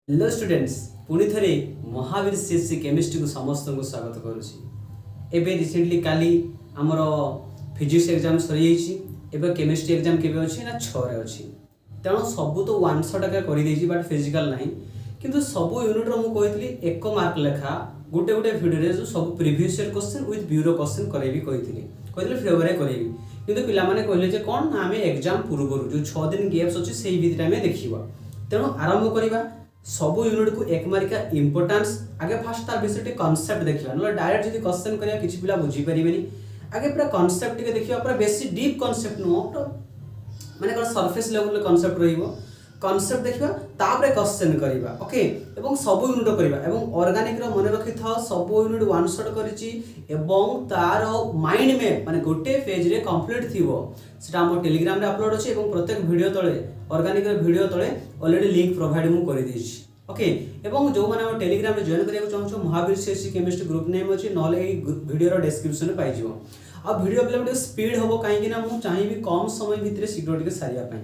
Hello students पुणी थे Mahavir CSC chemistry को समस्त को स्वागत करुँची। एबे रिसेंटली काली आमर फिजिक्स एग्जाम सरी जाइए। केमिस्ट्री एग्जाम केबे अछि ना 6 रे अछि। तेणु सबू तो 100 टका कर देछि बट फिजिकल नाही किंतु सबू यूनिट रो मु कहितली 1 मार्क लेखा गोटे गोटे वीडियो रे जो सब previous year question with bureau question करेबी कहितली फेब्रुआरी करेबी किंतु पिला माने कहले जे कोन ना हमें एग्जाम पूर्व जो 6 दिन गैप्स अछि सेही भितर हमें देखिबा। तेणु आरंभ करिबा सबू यूनिट को एक मार्का इंपोर्टेंस आगे फास्ट तार विषय कॉन्सेप्ट देखिबा न डायरेक्ट जदी क्वेश्चन करिया किछि पिला बुझी परिबेनी। आगे पूरा कॉन्सेप्ट के देखिबा पूरा बेसी डीप कॉन्सेप्ट नो तो माने कोन सरफेस लेवल कॉन्सेप्ट रहिबो। कॉन्सेप्ट देखिबा तापरे क्वेश्चन करिबा ओके एवं सबू यूनिट करिबा एवं ऑर्गेनिक रो मने रखि था सबू यूनिट वन शॉट करिछि एवं तार माइंड मैप माने गोटे पेज रे कंप्लीट थिबो सेटा हम टेलीग्राम रे अपलोड अछि एवं प्रत्येक वीडियो तळे ऑर्गेनिक रो वीडियो तळे ऑलरेडी लिंक प्रोवाइड मु करि देछि ओके एवं जो माने हम टेलीग्राम रे जॉइन करिया चाहछो Mahavir CSC chemistry group name अछि नले ए वीडियो रो डिस्क्रिप्शन पाइ जिवो। अब वीडियो पे स्पीड हबो काहे कि ना मु चाहिबी कम समय भितरे शीघ्र टिके सारिया पई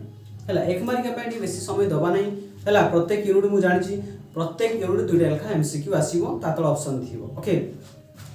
हला एक मार्क पे बेसी समय दबा नहीं हला। प्रत्येक यूनिट मु जानि प्रत्येक यूनिट दुइटा लेखा एमसीक्यू आसीबो तातळ ऑप्शन थिबो ओके।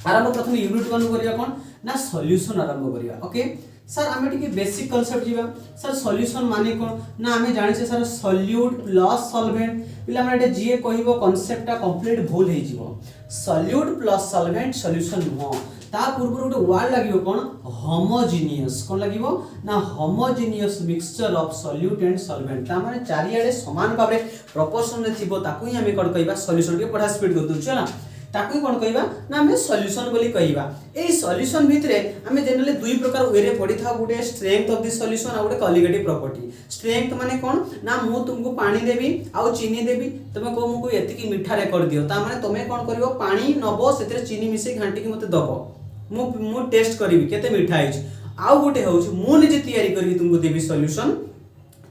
आरंभ प्रथम यूनिट 1 करिया कोन ना सॉल्यूशन आरंभ करिया ओके। सर आमे टिके बेसिक कांसेप्ट जीवा सर सॉल्यूशन माने कोन ना आमे जानि छे सर सॉल्यूट प्लस सॉल्वेंट पिला माने जे कहिबो कांसेप्टटा कंप्लीट भूल हे जीवो। सॉल्यूट प्लस सॉल्वेंट सॉल्यूशन नो ता पूर्व गोटे वर्ड लागिवो कोन होमोजेनियस कोन लागिवो ना homogeneous mixture of solute and solvent ता माने चारियाडे समान भाबरे प्रोपोर्शन रे थिबो ताकू ही हमें कोन कहिबा सॉल्यूशन के पढ़ा स्पीड कर दउ चला ताकू कोन कहिबा ना हमें सॉल्यूशन बोली कहिबा। ए सॉल्यूशन भितरे हमें जनरली दुई प्रकार वे रे पढ़ी था गोटे स्ट्रेंथ ऑफ द सॉल्यूशन आ गोटे कॉलिगेटिव प्रॉपर्टी। स्ट्रेंथ माने कोन ना मु तुमको पानी देबी आ चीनी देबी तमे को मुको एतिकी मीठा रे कर दियो ता माने तमे कोन करिवो पानी नबो सेते चीनी मिसे घांटी के मते दबो मु टेस्ट करिवि केते मीठा आइछ आउ गोटे होउछ मु निजे तयारी करिवि तुमको देबी सॉल्यूशन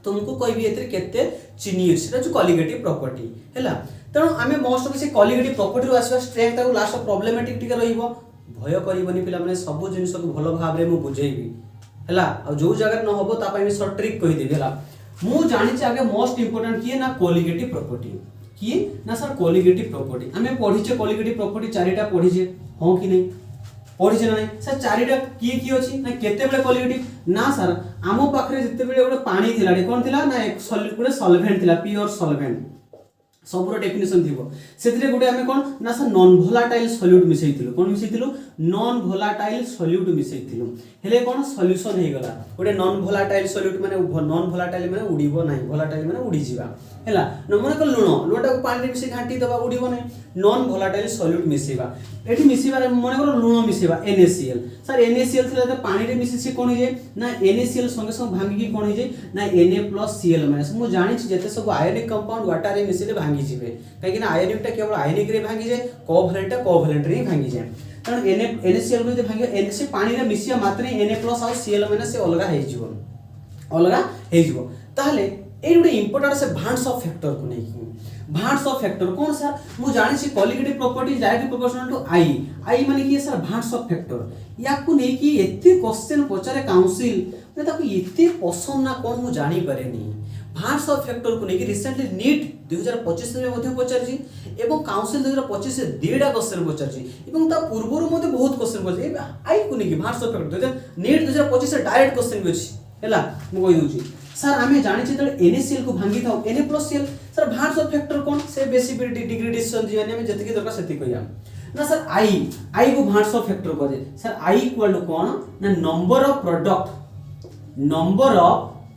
तुमको कहबी एते केते चीनी अछि सेटा जो कॉलिगेटिव प्रॉपर्टी हैला। तेणु आमे मोस्ट ऑफ से कॉलिगेटिव प्रॉपर्टी रो आसीबा स्ट्रेंथ ताको लास्ट प्रॉब्लमेटिक टिके रहिबो भय करिवनी पिला माने सब जिनिस को भलो भाव रे मु बुझेइबी हैला। आ जो जगह न होबो ता पई मी शॉर्ट ट्रिक कहि देबी हैला। मु जानि छ आगे मोस्ट इंपोर्टेंट किए ना कॉलिगेटिव प्रॉपर्टी किए ना सर कॉलिगेटिव प्रॉपर्टी आमे पढी छ कॉलिगेटिव प्रॉपर्टी चारिटा पढी छ हो कि नहीं पढी छ ना सर चारिटा किए अछि ना केते बेले कॉलिगेटिव ना सर आमो पाखरे जते बेले गोटे पानी थिला कोन थिला ना एक सॉलिड गोटे सॉल्वेंट थिला प्योर सॉल्वेंट सबरो डेफिनेशन थिबो सेतिरे गुटे हमें कोन ना सर नॉन वोलाटाइल सॉल्यूट मिसैतिलु कोन मिसैतिलु नॉन वोलाटाइल सॉल्यूट मिसैतिलु हेले कोन सॉल्यूशन हे गला गोटे नॉन वोलाटाइल सॉल्यूट माने नॉन वोलाटाइल माने उडीबो नाही वोलाटाइल माने उडी जीवा हैला न माने को लुणटा को पानी रे मिसै घांटी दबा उडीबो नाही नॉन वोलाटाइल सॉल्यूट मिसैबा एठी मिसैबा माने को लुण मिसैबा NaCl सर NaCl थिला त पानी रे मिसै से कोन जे ना NaCl संगे संग भांगी की कोन जे ना Na+Cl- मु जानि छ जते सब आयोनिक कंपाउंड वाटर रे मिसैले भांगी जिवे काहे कि ना आयोनिक टा केवल आयोनिक रे भांगी जाय कोवैलेंट रे भांगी जाय कारण NaCl को जे भांगी Na से पानी रे मिसिया मात्रे Na+ और Cl- से अलगा हे जिवो ताहले ए गुटे इंपोर्टेंट से भांड्स ऑफ फैक्टर को नै भांड्स ऑफ फैक्टर कोन सर मु जानि छी colligative property directly proportional to i माने कि सर भांड्स ऑफ फैक्टर या को नै कि एते क्वेश्चन पचारे काउंसिल ने ताको एते पसंद ना कोन मु जानि पारेनी भांड्स ऑफ फैक्टर को नै कि रिसेंटली नीट 2025 में मध्ये पचारछि एवं काउंसिल 2025 से डेटा क्वेश्चन पचारछि एवं ता पूर्वरु मध्ये बहुत क्वेश्चन पचारछि आई को नै कि भांड्स ऑफ फैक्टर नीट 2025 से डायरेक्ट क्वेश्चन भी अछि हैला मु कहि दउछि सर आमे जानि छी त NaCl को भांगी थाउ Na+Cl सर भांड्स ऑफ फैक्टर कोन से बेसी डिग्री डिस्टेंस जीवन में जति के दरकार सेति कहिया ना सर आई को भांड्स ऑफ फैक्टर को दे सर आई इक्वल टू कोन ना नंबर ऑफ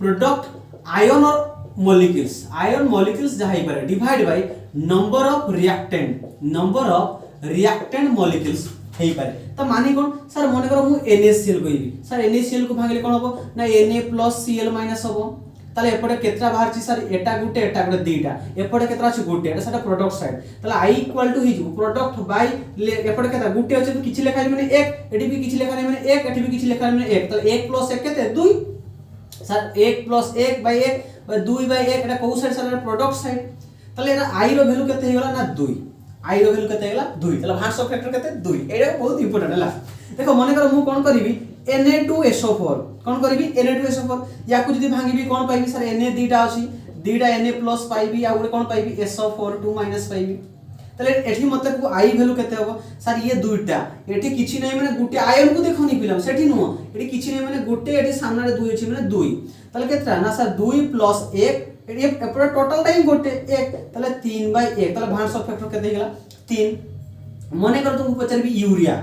प्रोडक्ट आयन और मॉलिक्यूल्स जहाई पारे divide by number of reactant molecules हेई पारे त माने कोन सर मने करो मु NaCl कहिबी सर NaCl को भागले कोन हबो ना Na+Cl- हबो ताले एपटे केत्रा बाहर छी सर एटा गुटे दुईटा एपटे केत्रा छी गुटे एटा सेटा प्रोडक्ट साइड ताले I इक्वल टू हिजो प्रोडक्ट बाय एपटे केता गुटे अछि तो किछि लेखाइ माने 1 एटी भी किछि लेखाइ माने 1 एटी भी किछि लेखाइ माने 1 ताले 1 + 1 केते 2 सर 1 + 1 बाय 1 2 बाय 1 एटा कोउ साइड सर प्रोडक्ट साइड ताले एरा I रो वैल्यू केते हेगला ना 2 I रो वैल्यू केते हेगला 2 ताले भांड्स ऑफ फैक्टर केते 2 एटा बहुत इंपोर्टेंट हला देखो मने करो मु कोन करिवि Na2SO4 कोन करिवि Na2SO4 या को जदी भांगीबी कोन पाइबी सर Na दुईटा अछि दुईटा Na+ पाइबी आ गोटे कोन पाइबी SO4 2- पाइबी तले एठी मतलब को आई वैल्यू केते होबो सर ये दुईटा एठी किछि नै माने गुटे आयन को देखोनी पिला सेठी नुहो एठी किछि नै माने गुटे एठी सामना रे 2 अछि माने 2 तले केतरा ना सर 2 + 1 एठी पूरा टोटल टाइम गुटे 1 तले 3/1 तले भांस फैक्टर केते गेला 3 मने कर तुमको पचरबी यूरिया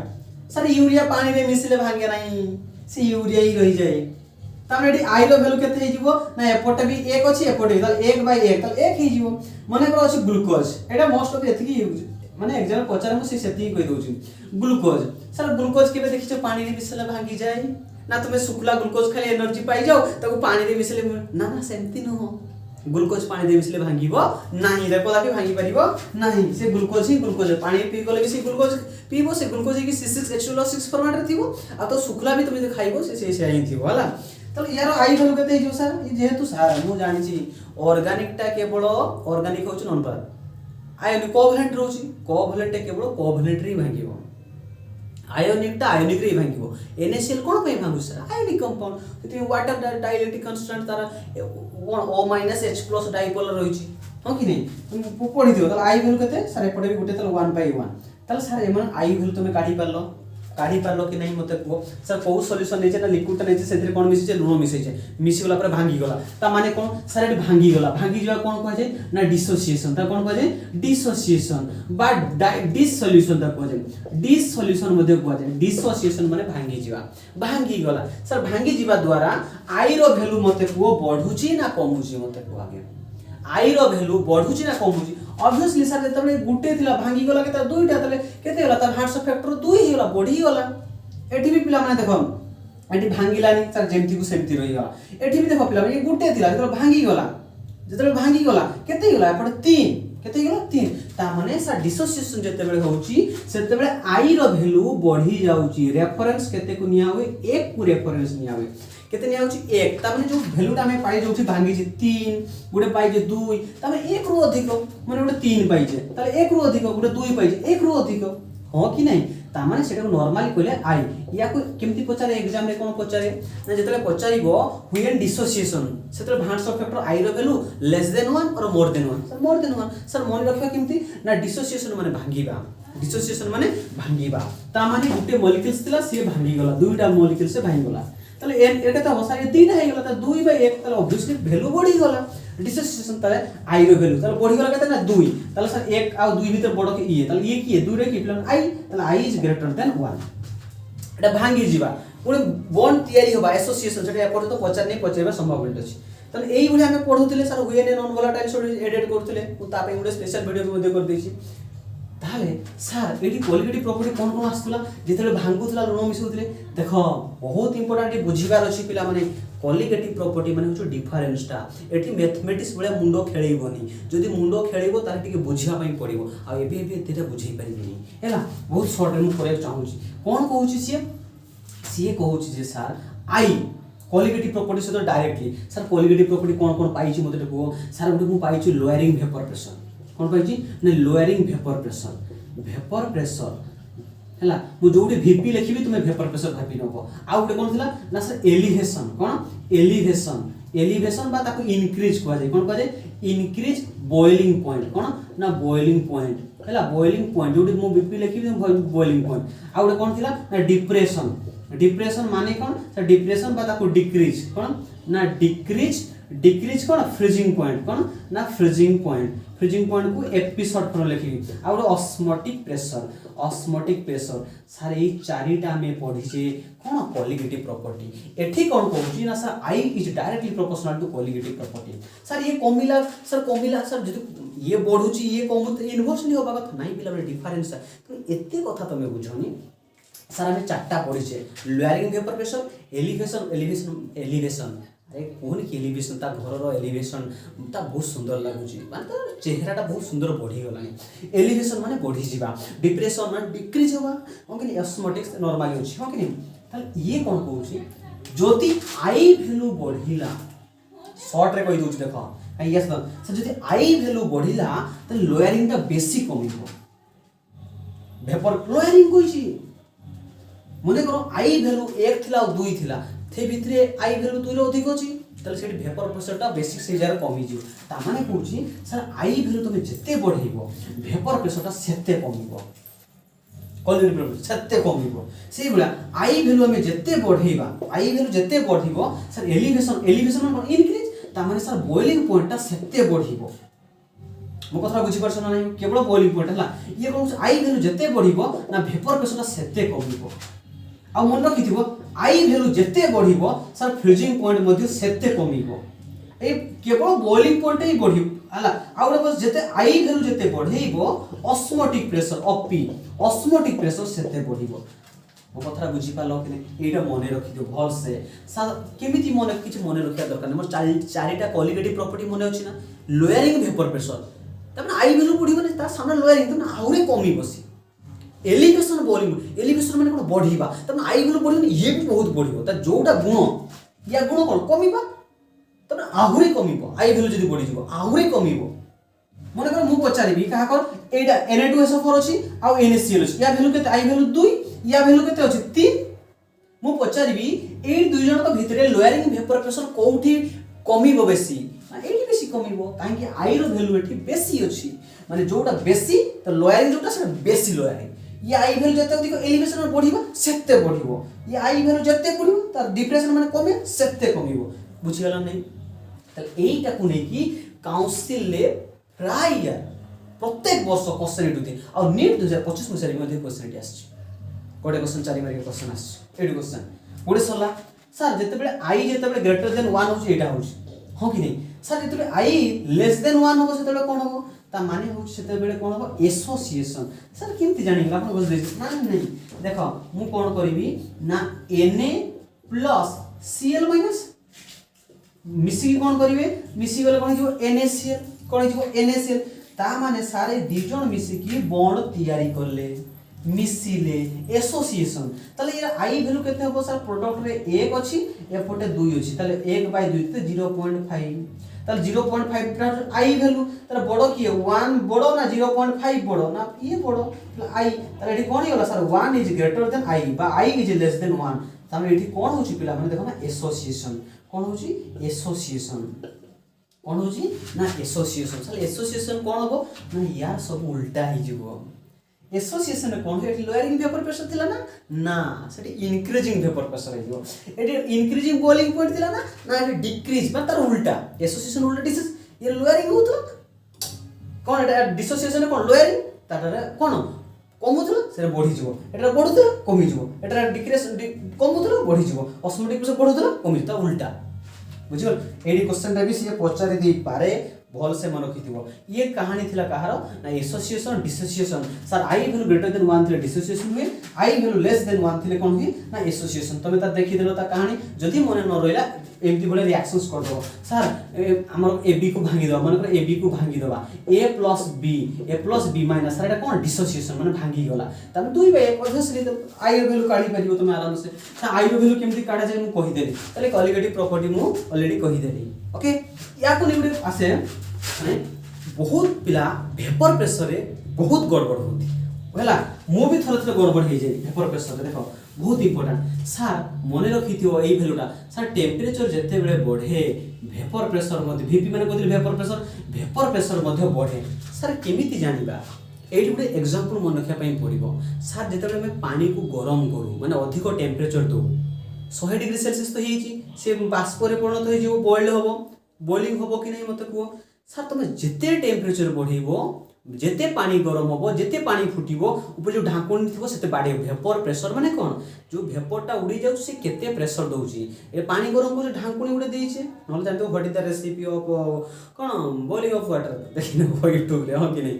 सर यूरिया पानी रे मिसले भांगे नाही से यूरिया ही रही जाए तामे एठी आई रो वैल्यू केते हे जिवो ना एपोटे भी 1 अछि एपोटे तले 1/1 तले 1 हे जिवो मने कर अछि ग्लूकोज एटा मोस्ट ऑफ एथि यूज माने एग्जाम पचार मु से सेति कहि दोछि ग्लूकोज सर ग्लूकोज केबे देखि छ पानी रे मिसले भांगी जाए ना तुमे सुखला ग्लूकोज खाली एनर्जी पाई जाओ ताको पानी रे मिसले ना ना सेमति न हो ग्लूकोज पानी दे मिसले भांगीबो नाही रे पदा भी भांगी परिबो नाही से ग्लूकोज ही ग्लूकोज पानी पी गले भी से ग्लूकोज पीबो से ग्लूकोज की C6H12O6 फॉर्मेट रे थिबो आ तो सुखला भी तुमे खाइबो से ही थिबो हला तो यार आई वैल्यू केते जो सर ये जेहेतु सर मु जानि छी ऑर्गेनिक टा केवल ऑर्गेनिक होछ नॉन पर आयनिक कोवैलेंट रहउची कोवैलेंट केवल कोवैलेंट रे भांगीबो आयोनिक टा आयोनिक रे भांगीबो NaCl कोन पे भांगु सर आयोनिक कंपाउंड तो वाटर डाइलेक्ट्रिक कांस्टेंट तार O- डाइपोलर रहिची हो कि नहीं तुम पढि दियो त आई वैल्यू केते सर एपटे भी गुटे त 1/1 तले सर एमन आई वैल्यू तुमे काढी पारलो कि नहीं मते को सर को सॉल्यूशन नै छै ना लिक्विड नै छै सेतिर कोन मिसि छै लूण मिसि छै मिसि गला पर भांगी गला ता माने कोन सर एटी भांगी गला भांगी जवा कोन कहै छै ना डिसोसिएशन ता कोन कहै छै डिसोसिएशन बा डिसोल्यूशन ता कहै छै डिसोल्यूशन मध्ये कहै छै डिसोसिएशन माने भांगी गला सर भांगी जीवा द्वारा आई रो वैल्यू मते को बढ़ुची ना कमुची मते को आगे आई रो वैल्यू बढ़ुची ना कमुची ऑब्वियसली सर जतबे गुटे थिला भांगी गला के त दुईटा तले केते गला त हार्ट्स फैक्टर 2 ही गला बढ़ी गला एठी भी पिला माने देखो एठी भांगीलानी सर जेमती को सेमती रही गला एठी भी देखो पिला ये गुटे थिला जतबे भांगी गला केते गला पर 3 केते गला 3 ता माने सर डिसोसिएशन जतबे होउची सेतबे आई रो वैल्यू बढ़ी जाउची रेफरेंस केते को निया होय 1 को रेफरेंस निया होय केते निया होची 1 ता माने जो वैल्यूटा में पाई जाउची भांगी छी 3 गुडे पाई जे 2 ता माने 1 रो अधिक माने गुडे 3 पाई जे ताले 1 रो अधिक गुडे 2 पाई जे 1 रो अधिक हो कि नहीं ता माने सेटा को नॉर्मली कहले आई या को केमती पचारे एग्जाम रे कोन पचारे ना जेतले पचारिबो व्हेन डिसोसिएशन सेतले भांस फैक्टर आई रो वैल्यू लेस देन 1 और more than 1 sir more than 1 sir मन रखिबा केमती ना डिसोसिएशन माने भांगीबा ता माने गुटे मॉलिक्यूल्स थिला से भांगी गला दुईटा मॉलिक्यूल से भांगी गला तले ए केता हो सारे तीन हे गला त 2/1 तले ऑब्वियसली वैल्यू बढ़ी गला डिसोसिएशन तले आई रो वैल्यू तले बढ़ी गला केता ना 2 तले सर 1 आ 2 भीतर बड़ के ई तले ये की 2 रे की प्लस आई तले आई इज ग्रेटर देन 1 एटा भांगी जीवा पुणी बॉन्ड तयारी होबा एसोसिएशन सेटा एपड तो पचार नै पचाइबा संभावना अछि तले एई भली हमें पढुतिले sir when non volatile solute add करथिले मु ता पे गुडे स्पेशल वीडियो मध्ये कर देछि ताले सर एडी क्वालिटी प्रॉपर्टी कोन कोन आस्तला जेतले भांगुतला लुण मिसुतले देखो बहुत इंपोर्टेंट बुझिबार अछि पिला माने क्वालिटेटिव प्रॉपर्टी माने होचो डिफरेंस टा एठी मैथमेटिक्स बळे मुंडो खेळैबोनी जदि मुंडो खेळैबो तार टिके बुझिया पई पड़िबो आ एबे तेटा बुझै परिबिनी हैला बहुत शॉर्ट रे मु करे चाहूची कोन कहूची सीए कहूची जे सर आई क्वालिटेटिव प्रॉपर्टी से तो डायरेक्टली सर क्वालिटेटिव प्रॉपर्टी कोन कोन पाइची मते को सर गुटे मु पाइची लोअरिंग वेपर प्रेशर कोन पाइची ने लोअरिंग वेपर प्रेशर हैला मु जोडी वीपी लिखिबी तुमे वेपर प्रेशर भाबी नबो आ गुटे कोन थिला ना सर एलिवेशन कोन एलिवेशन बा ताको इंक्रीज कह जाय कोन कह जाय इंक्रीज बॉइलिंग पॉइंट कोन ना बॉइलिंग पॉइंट हैला बॉइलिंग पॉइंट जोडी मु वीपी लिखिबी बॉइलिंग पॉइंट आ गुटे कोन थिला ना डिप्रेशन माने कोन सर डिप्रेशन बा ताको डिक्रीज कोन ना डिक्रीज कोन फ्रीजिंग पॉइंट को एपिसोड पर लिखिबी आ गुटे ऑस्मोटिक प्रेशर सर ए चारिटा में पढी छे कोन क्वालिटेटिव प्रॉपर्टी एठी कोन कहूची ना sir i is directly proportional to qualitative property sir ये कमिला सर जदि ये बढ़ुची ये कम इनवर्सली होबा कथा नाही पिला डिफरेंस है तो एते कथा तमे बुझनी सर हमें चारटा पढ़ी छे लोअरिंग वेपर प्रेशर एलिवेशन अरे कोन की एलिवेशन ता घर रो एलिवेशन ता बहुत सुंदर लागुची माने चेहराटा बहुत सुंदर बढ़ी गलानी एलिवेशन माने बढ़ी जीवा डिप्रेशन माने डिक्रीज होबा ओके ऑस्मोटिक्स नॉर्मली होची हो कि नहीं ताले ये कोन कहूची जति आई वैल्यू बढ़िला शॉर्ट रे कहि दोछ देखो यस सर जति आई वैल्यू बढ़िला त लोअरिंग ता बेसी कमिबो वेपर लोअरिंग कहिची मने करो आई वैल्यू 1 थिला और 2 थिला थे भितरे आई वैल्यू 2 रो अधिक अछि ताले सेठी वेपर प्रेशरटा बेसिक से जार कमी जिवो ता माने कहूची सर आई वैल्यू तुम जेते बढ़ेइबो वेपर प्रेशरटा सेते कमिबो कॉलोनी प्रेशर सेते कमिबो सेही बला आई वैल्यू हमें जेते बढ़ेइबा आई वैल्यू जेते बढ़िबो सर एलिवेशन माने इंक्रीज ता माने सर बॉइलिंग पॉइंटटा सेते बढ़िबो मो कथा बुझी परछ ना नहीं केवल बॉइलिंग पॉइंट हला ये कहूछ आई वैल्यू जेते बढ़िबो ना वेपर प्रेशरटा सेते कमिबो आ मन रखिथिबो आई वैल्यू जेते बढ़िबो सर फ्रीजिंग पॉइंट मध्ये सेते कमिबो ए केवल बॉइलिंग पॉइंट ही बढ़ी हला आ बस जेते आई वैल्यू जेते बढ़ेइबो ऑस्मोटिक प्रेशर ऑपी ऑस्मोटिक प्रेशर सेते बढ़िबो मो कथा बुझी पालो कि नहीं एटा मने रखि दियो भल से सर केमिति मने किछ मने रखिया दरकार मोर चारिटा क्वालिटेटिव प्रॉपर्टी मने अछि ना लोअरिंग वेपर प्रेशर तब आई वैल्यू बढ़िबो ना ता सामने लोअरिंग तब आउरे कमी बसी एलिवेशन बॉलिंग एलिवेशन माने कोन बढ़िबा तब आई वैल्यू बढ़िबो ये भी बहुत बढ़िबो ता जोटा गुण या गुण कोन कमिबा तब आहुरे कमिबो आई वैल्यू जदी बढ़ि जिवो आहुरे कमिबो मने कर मु पचारिबी कहा कर एटा Na2SO4 अछि आ NaCl अछि या वैल्यू केते आई वैल्यू 2 या वैल्यू केते अछि 3 मु पचारिबी ए दुई जन का भितरे लोअरिंग वेपर प्रेशर कोठी कमिबो बेसी एठी बेसी कमिबो काहे कि आई रो वैल्यू एठी बेसी अछि माने जोटा बेसी त लोअरिंग जोटा से बेसी लोअरिंग ये आई वैल्यू जते अधिक एलिवेशन में बढ़िबो सेते बढ़िबो ये आई वैल्यू जते बढ़िबो तार डिप्रेशन माने कमे सेते कमिबो बुझि गेला नै त एटा को नै कि काउंसिल ले प्राय प्रत्येक वर्ष क्वेश्चन एटुते आ नीट 2025 मसिया मध्ये क्वेश्चन एटी आछि कोडे क्वेश्चन 4 मार्क क्वेश्चन आछि एटु क्वेश्चन कोडे सला सर जते बेले आई जते बेले ग्रेटर देन 1 होछि एटा होछि हो कि नै सर जते बेले आई लेस देन 1 होबो सेते बेले कोन होबो ता माने होछि सेते बेले कोन होबो एसोसिएशन सर केमति जानि आपण बुझ दे ना नै देखो मु कोन करिवि ना Na प्लस Cl माइनस मिसी कोन करिवे मिसी गले कोन जिवो NaCl कोन जिवो NaCl ता माने सारे दी जण मिसी की बॉन्ड तैयारी करले मिसिले एसोसिएशन ताले ये आई वैल्यू केते हो सर प्रोडक्ट रे 1 अछि एपटे 2 अछि ताले 1/2 ते 0.5 ताले 0.5 आई वैल्यू ताले बडो की 1 बडो ना 0.5 बडो ना ये बडो आई ताले एठी कोन होला sir 1 is greater than i बा आई इज लेस देन 1 तामे एठी कोन होछि पिला माने देखो ना एसोसिएशन कोन होछि एसोसिएशन कोन होछि ना एसोसिएशन सर एसोसिएशन कोन होबो ना यार सब उल्टा ही जिवो एसोसिएशन कोन एठी लोअरिंग वेपर प्रेशर थिला ना सेठी इंक्रीजिंग वेपर प्रेशर हिजो एठी इंक्रीजिंग बॉइलिंग पॉइंट थिला ना एठी डिक्रीज बा तार उल्टा एसोसिएशन उल्टा डिस ये लोअरिंग होतला कोन एटा डिसोसिएशन कोन लोअरिंग तारे कोन कमुथला से बढ़ी जिवो एटा बढ़ुथला कमी जिवो एटा डिक्रीज कमुथला बढ़ी जिवो ऑस्मोटिक प्रेशर बढ़ुथला कमी ता उल्टा बुझियो एडी क्वेश्चन टा भी से पचारि दे पारे भल से मन रखिथिबो ये कहानी थिला कहारो ना association dissociation sir I value greater than 1 थिले डिसोसिएशन हुए आई वैल्यू लेस देन 1 थिले कोन हुए ना एसोसिएशन तमे ता देखि देलो ता कहानी जदी मने न रहिला एमती बोले रिएक्शंस कर दो सर हमर AB को भांगी दो माने AB को भांगी दबा A plus B minus sir Etah cone dissociation माने भांगी गला तमे दुई बे ऑब्वियसली आई वैल्यू काढी परिबो तमे आराम से आई वैल्यू केमती काढा जाय मु कहि देली तले क्वालिटेटिव प्रॉपर्टी मु ऑलरेडी कहि देली ओके या को निगुडे आसे माने बहुत पिला वेपर प्रेशर रे बहुत गड़बड़ होती होला मु भी थोड़ा थोड़ा गड़बड़ हे जाय वेपर प्रेशर रे देखो बहुत इंपोर्टेंट सर मने रखिथियो एई वैल्यूटा सर टेम्परेचर जते बेले बढ़े वेपर प्रेशर मध्ये VP माने कोदिल वेपर प्रेशर मध्ये बढ़े सर केमिति जानिबा एठी गुटे एग्जांपल मन रखिया पई पड़िबो सर जते बेले हम पानी को गरम करू माने अधिक टेम्परेचर दो 100 डिग्री सेल्सियस तो हेची से बाष्प रे परिणत हो जिवो बॉइल्ड होबो बॉइलिंग होबो कि नै मते को सर तुम जेते टेम्परेचर बढ़ेबो जेते पानी गरम होबो जेते पानी फुटिबो ऊपर जो ढाकुन थिबो सेते बाडे वेपर प्रेशर माने कोन जो वेपरटा उड़ी जाउ से केते प्रेशर दउची ए पानी गरम को ढाकुनी उड़े देइछे नले जानतो what is the recipe of कोन बॉइलिंग ऑफ वाटर देखिनो यूट्यूब रे हो कि नै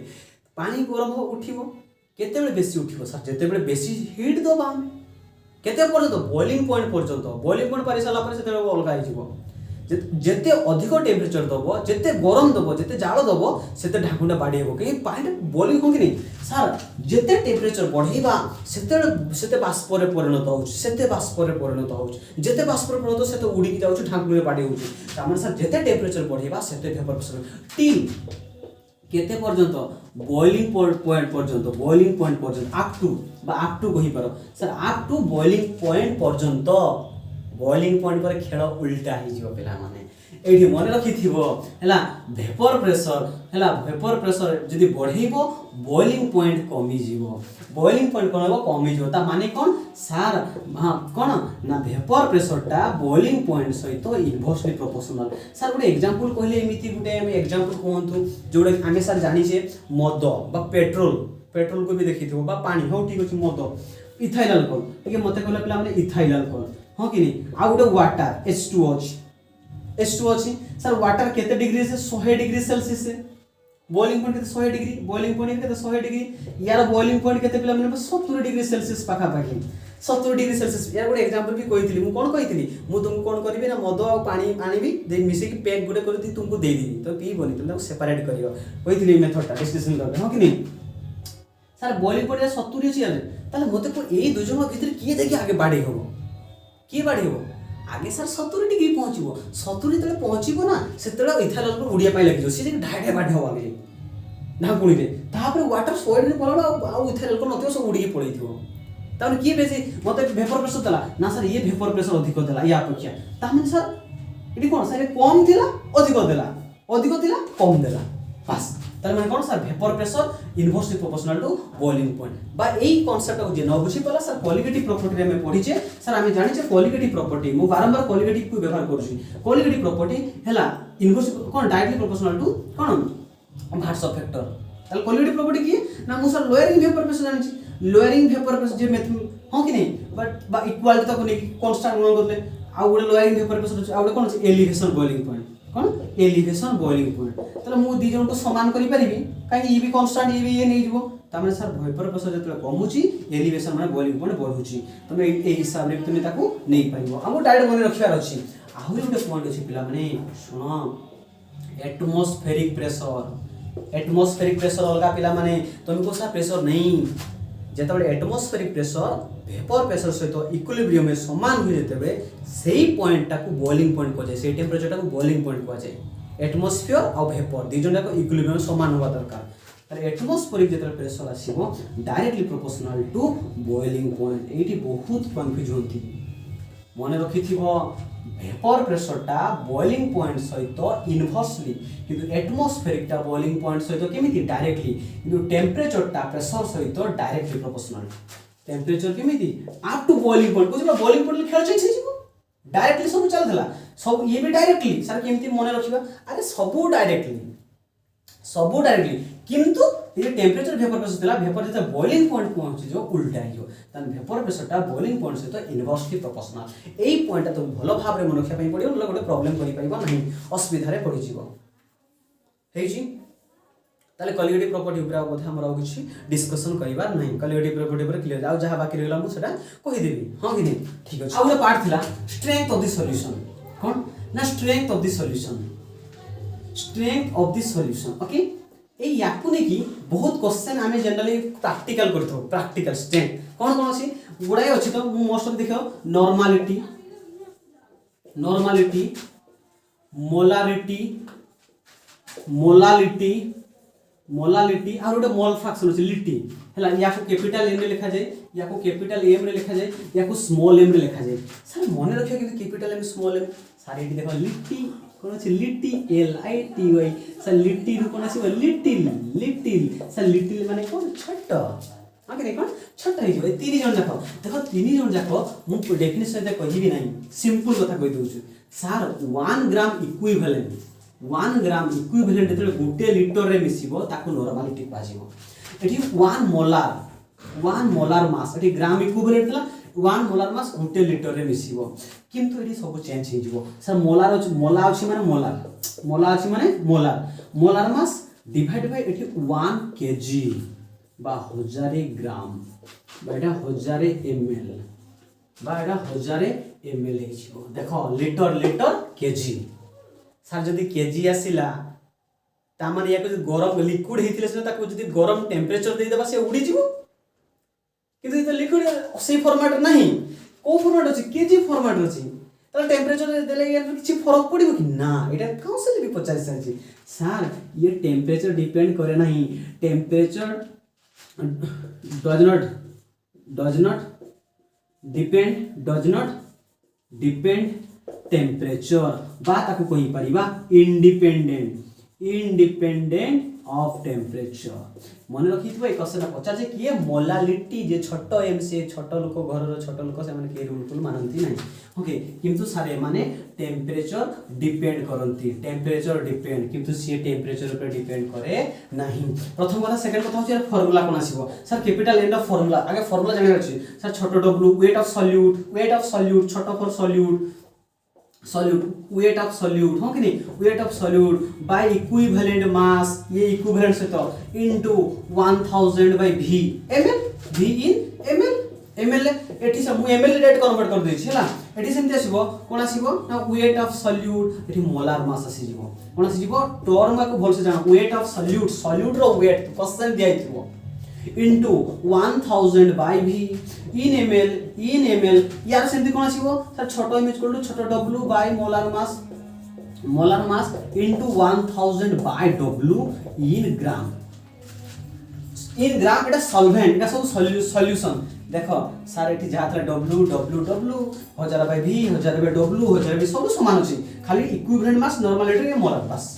पानी गरम हो उठिबो केते बेले बेसी उठिबो सर जेते बेले बेसी हीट दबा केते पर्यंत बॉइलिंग पॉइंट पारि साला पर सेते अलगा आइ जिवो जेते अधिक टेम्परेचर दबो जेते गरम दबो जेते जाळ दबो सेते ढाकुंडा बाडीबो के पानी बॉइलिंग हो कि नै सर जेते टेम्परेचर बढ़ेबा सेते बाष्प रे परिणत होउछ सेते बाष्प रे परिणत होउछ जेते बाष्प रे परिणत सेते उडी कि जाउछ ढाकुंडा रे बाडी होउछ त सर जेते टेम्परेचर बढ़ेबा सेते वेपर प्रेशर टिल केते पर्यंत बॉइलिंग पॉइंट पर्यंत अप टू कहि पारो sir up to boiling point पर्यंत बॉइलिंग पॉइंट पर खेल उल्टा हो पे माने ये मन रखि है भेपर प्रेशर है भेपर प्रेशर जदि बढ़ेबो बॉइलिंग पॉइंट कमी जीवो बॉइलिंग पॉइंट कौन हम कमी जीवो ता माने कौन सार हाँ कौन ना भेपर प्रेशरटा बॉइलिंग पॉइंट सहित इनवर्सली प्रोपोर्शनल सार गोटे एग्जांपल कहले एमिति गोटे हम एग्जांपल कहंतु जोडे आमे सार जानि छे मद बा पेट्रोल को भी देखि थो बा पानी हो ठीक अछि मद इथाइल अल्कोहल ठीक है मते कहले पिला माने इथाइल अल्कोहल हां कि नहीं आ गोटे वाटर H2O अछि सर वाटर केते डिग्री से 100 डिग्री सेल्सियस से बॉइलिंग पॉइंट केते 100 डिग्री बॉइलिंग पॉइंट केते 100 डिग्री यार बॉइलिंग पॉइंट केते पिला माने 70 डिग्री सेल्सियस पाखा पाखी 70 डिग्री सेल्सियस यार गोटे एग्जांपल भी कहितली मु कोन कहितली मु तुमको कोन करबी ना मद आ पानी आनिबी दे मिसे की पैक गोटे करती तुमको दे देबी तो पीबोनी तुम ताको सेपरेट करियो कहितली मेथडटा डिस्कशन करबे हां कि नहीं सर बॉइलिंग पॉइंट 70 अछि यार ताले मते को एई दो जन भीतर किए देखि आगे बाडी होबो किए बाडी होबो आगे सर 70 डिग्री पहुँचो 70 तले पहुँचो ना से इथाइल अल्कोहल उड़िया पाई लगे सी ढाई बाढ़ हम आगे ढाकुणी तापर वाटर 100 डिग्री पड़ा इथाइल अल्कोहल नथियो सब उड़ी पड़े तापर किए बेसी मते वेपर प्रेशर देला ना सर ये वेपर प्रेशर अधिक देला या अपेक्षा ता माने सर इडी कोन सर कम थिला अधिक थिला कम देला बस तार माने कोन sir vapour pressure inversely proportional to boiling point बा एई कांसेप्ट को जे न बुझी पला सर कोलिगेटिव प्रॉपर्टी में पढी छे सर आमे जानि छे कोलिगेटिव प्रॉपर्टी मु बारंबार कोलिगेटिव को व्यवहार करू छी कोलिगेटिव प्रॉपर्टी हैला इनवर्सली कोन डायरेक्टली प्रोपोर्शनल टू कोन भाट्स ऑफ फैक्टर ताल कोलिगेटिव प्रॉपर्टी की ना मु सर लोअरिंग वेपर प्रेशर जानि छी लोअरिंग वेपर प्रेशर जे मेथ हो कि नहीं बट बा इक्वालिटी तक नै कांस्टेंट गुण करले आ गोटे लोअरिंग वेपर प्रेशर आ गोटे कोन एलिवेशन बॉइलिंग पॉइंट कौन एलिवेशन बॉइलिंग पॉइंट तले मु दी जन को समान करि परिबी काहे ई भी कांस्टेंट ई भी ये नै जबो तामे सर वेपर प्रेशर जतले कमुची एलिवेशन माने बॉइलिंग पॉइंट बढ़ुची तमे ए हिसाब रे तमे ताको नै पाइबो हमो डायरेक्ट मने रखियार अछि आहुरी गोटे पॉइंट अछि पिला माने सुनो एटमॉस्फेरिक प्रेशर अलगा पिला माने तुमको सा प्रेशर नै जेतबे एटमॉस्फेरिक प्रेशर वेपर प्रेशर सहित इक्विलिब्रियम में समान हो जेतेबे सेही पॉइंट टाको बॉइलिंग पॉइंट को जाय सेही टेंपरेचर टाको बॉइलिंग पॉइंट को जाय एटमॉस्फेयर और वेपर दी जन टाको इक्विलिब्रियम में समान होबा दरकार ताले एटमॉस्फेरिक जेतबे प्रेशर आसीबो directly proportional to boiling point एटी बहुत कंफ्यूजन थी मन रखिथिबो वेपर प्रेशरटा बॉइलिंग पॉइंट सहित इनवर्सली किंतु एटमॉस्फेरिक टा बॉइलिंग पॉइंट सहित केमिति डायरेक्टली किंतु टेंपरेचर टा प्रेशर सहित डायरेक्टली प्रोपोर्शनल टेंपरेचर केमिति अप टू बॉइलिंग पॉइंट बुझिबा बॉइलिंग पॉइंट खेल चेंज हिजिबो डायरेक्टली सब चलथला सब ये भी डायरेक्टली सर केमिति मन रखिबा अरे सब डायरेक्टली किंतु ये टेंपरेचर वेपर प्रेशर देला वेपर जते बॉइलिंग पॉइंट पहुंची जो उल्टा हियो तन वेपर प्रेशर टा बॉइलिंग पॉइंट से तो इनवर्सली प्रोपोर्शनल एई पॉइंट तो भलो भाव रे मन रखिया पई पडियो न गोटे प्रॉब्लम करि पाइबो नाही असुविधा रे पडि जीवो हेइ जी ताले कोलिगेटिव प्रॉपर्टी ऊपर बोध हमर आ किछि डिस्कशन करिबार नाही कोलिगेटिव प्रॉपर्टी ऊपर क्लियर जाउ जहा बाकी रहला मु सेटा कहि देबी हां कि नहीं ठीक अछि आउले पार्ट थिला स्ट्रेंथ ऑफ द सॉल्यूशन कोन ना strength of the solution okay ए याकु ने की बहुत क्वेश्चन हमें जनरली प्रैक्टिकल करथो प्रैक्टिकल स्ट्रेंथ कोन कोन अछि गुडाय अछि तो मु मोस्ट ऑफ देखो नॉर्मालिटी मोलालिटी और गोटे मोल फ्रैक्शन अछि लिटी हला याकु कैपिटल एम रे लिखा जाय याकु कैपिटल एम रे लिखा जाय याकु स्मॉल एम रे लिखा जाय सर मने रखियो कि कैपिटल एम स्मॉल एम सारे एटी देखो लिटी कोन अछि लिटी LITY सर लिटी रु कोन अछि लिटिल सर लिटिल माने कोन छोट आके देखो छोट हे जो तीन जन देखो तीन जन जाको मु डेफिनेशन दे कहिबी नाही सिंपल कथा कहि दउछु सर 1 ग्राम इक्विवेलेंट जेतले गोटे लिटर रे मिसिबो ताको नॉर्मालिटी पाजिबो एठी 1 मोलार मास एठी ग्राम इक्विवेलेंट थला 1 मोलार मास गोटे लिटर रे मिसिबो किंतु एठी सब चेंज हे जिवो सर मोला अछि माने मोलार मास डिवाइड बाय एठी 1 केजी बा 1000 ग्राम बा एटा 1000 ml बा एटा 1000 ml हे जिवो देखो लिटर केजी सर जदि केजी आसिला ता माने याको गरम लिक्विड हेतिले से ताको जदि गरम टेंपरेचर दे देबा से उडी जिवो किंतु ये लिक्विड से फॉर्मेट नहीं को फॉर्मेट अछि केजी फॉर्मेट अछि त टेंपरेचर देले यार किछि फरक पड़िबो कि ना एटा काउंसिल भी 50 अछि सर ये टेंपरेचर डिपेंड करे नहीं temperature does not depend temperature बा ताकू कहि परिबा इंडिपेंडेंट ऑफ टेम्परेचर। मन रखिथबो ए क्वेश्चन पचार जे किए मोलालिटी जे छोट एम से छोट लोक घर छोट लोक से माने के रूल फुल मानंती नहीं। ओके किंतु सारे माने टेम्परेचर डिपेंड करंती टेम्परेचर डिपेंड किंतु सी टेम्परेचर पर डिपेंड करे नहीं। प्रथम कथा सेकंड कथा होची फार्मूला कोन आसीबो sir capital N of formula आगे फार्मूला जाने अछि सर छोट w वेट ऑफ सॉल्यूट छोट for solute weight of solute हो कि नहीं weight of solute by equivalent mass ये इक्विवेलेंट से तो into 1000 by v v in ml एठी सब ml रेट कन्वर्ट कर दै छी हला एठी सेमति आसीबो कोन आसीबो ना वेट ऑफ सॉल्यूट एठी मोलार मास आसी जीवो कोन आसी जीवो टर्म को भल से जाना वेट ऑफ सॉल्यूट रो वेट क्वेश्चन दिया हितबो into 1000 by v in ml यार सेमति कोन आसीबो सर छोटो m इक्वल टू छोटो w by molar mass into 1000 by w in gram Etah solvent एटा सब सॉल्यूशन देखो सर एठी जातला w हजार बाय v हजार बाय w हजार बाय सब समान अछि खाली इक्विवेलेंट मास नॉर्मलिटी के मोलार मास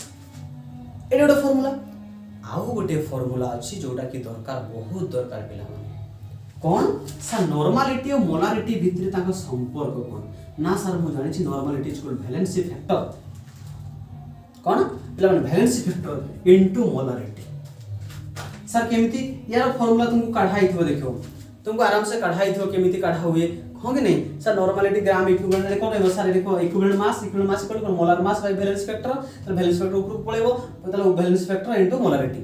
एटा फार्मूला आउ गोटे फार्मूला अछि जोटा कि दरकार बहुत दरकार पिला कौन सर नॉर्मलिटी और मोलारिटी भितर ताको संपर्क कौन ना सर मु जानि छी नॉर्मलिटी इक्वल वैलेंसी फैक्टर कौन पिला माने valency factor into molarity sir केमिति यार फार्मूला तुमको काढाई थो देखो तुमको आराम से काढाई थो केमिति काढा हुए हो कि नहीं सर नॉर्मलिटी ग्राम इक्विवेलेंट कौन है सर देखो equivalent mass equal molar mass by valence factor तो वैलेंस फैक्टर ऊपर पळेबो मतलब वैलेंस फैक्टर इनटू मोलारिटी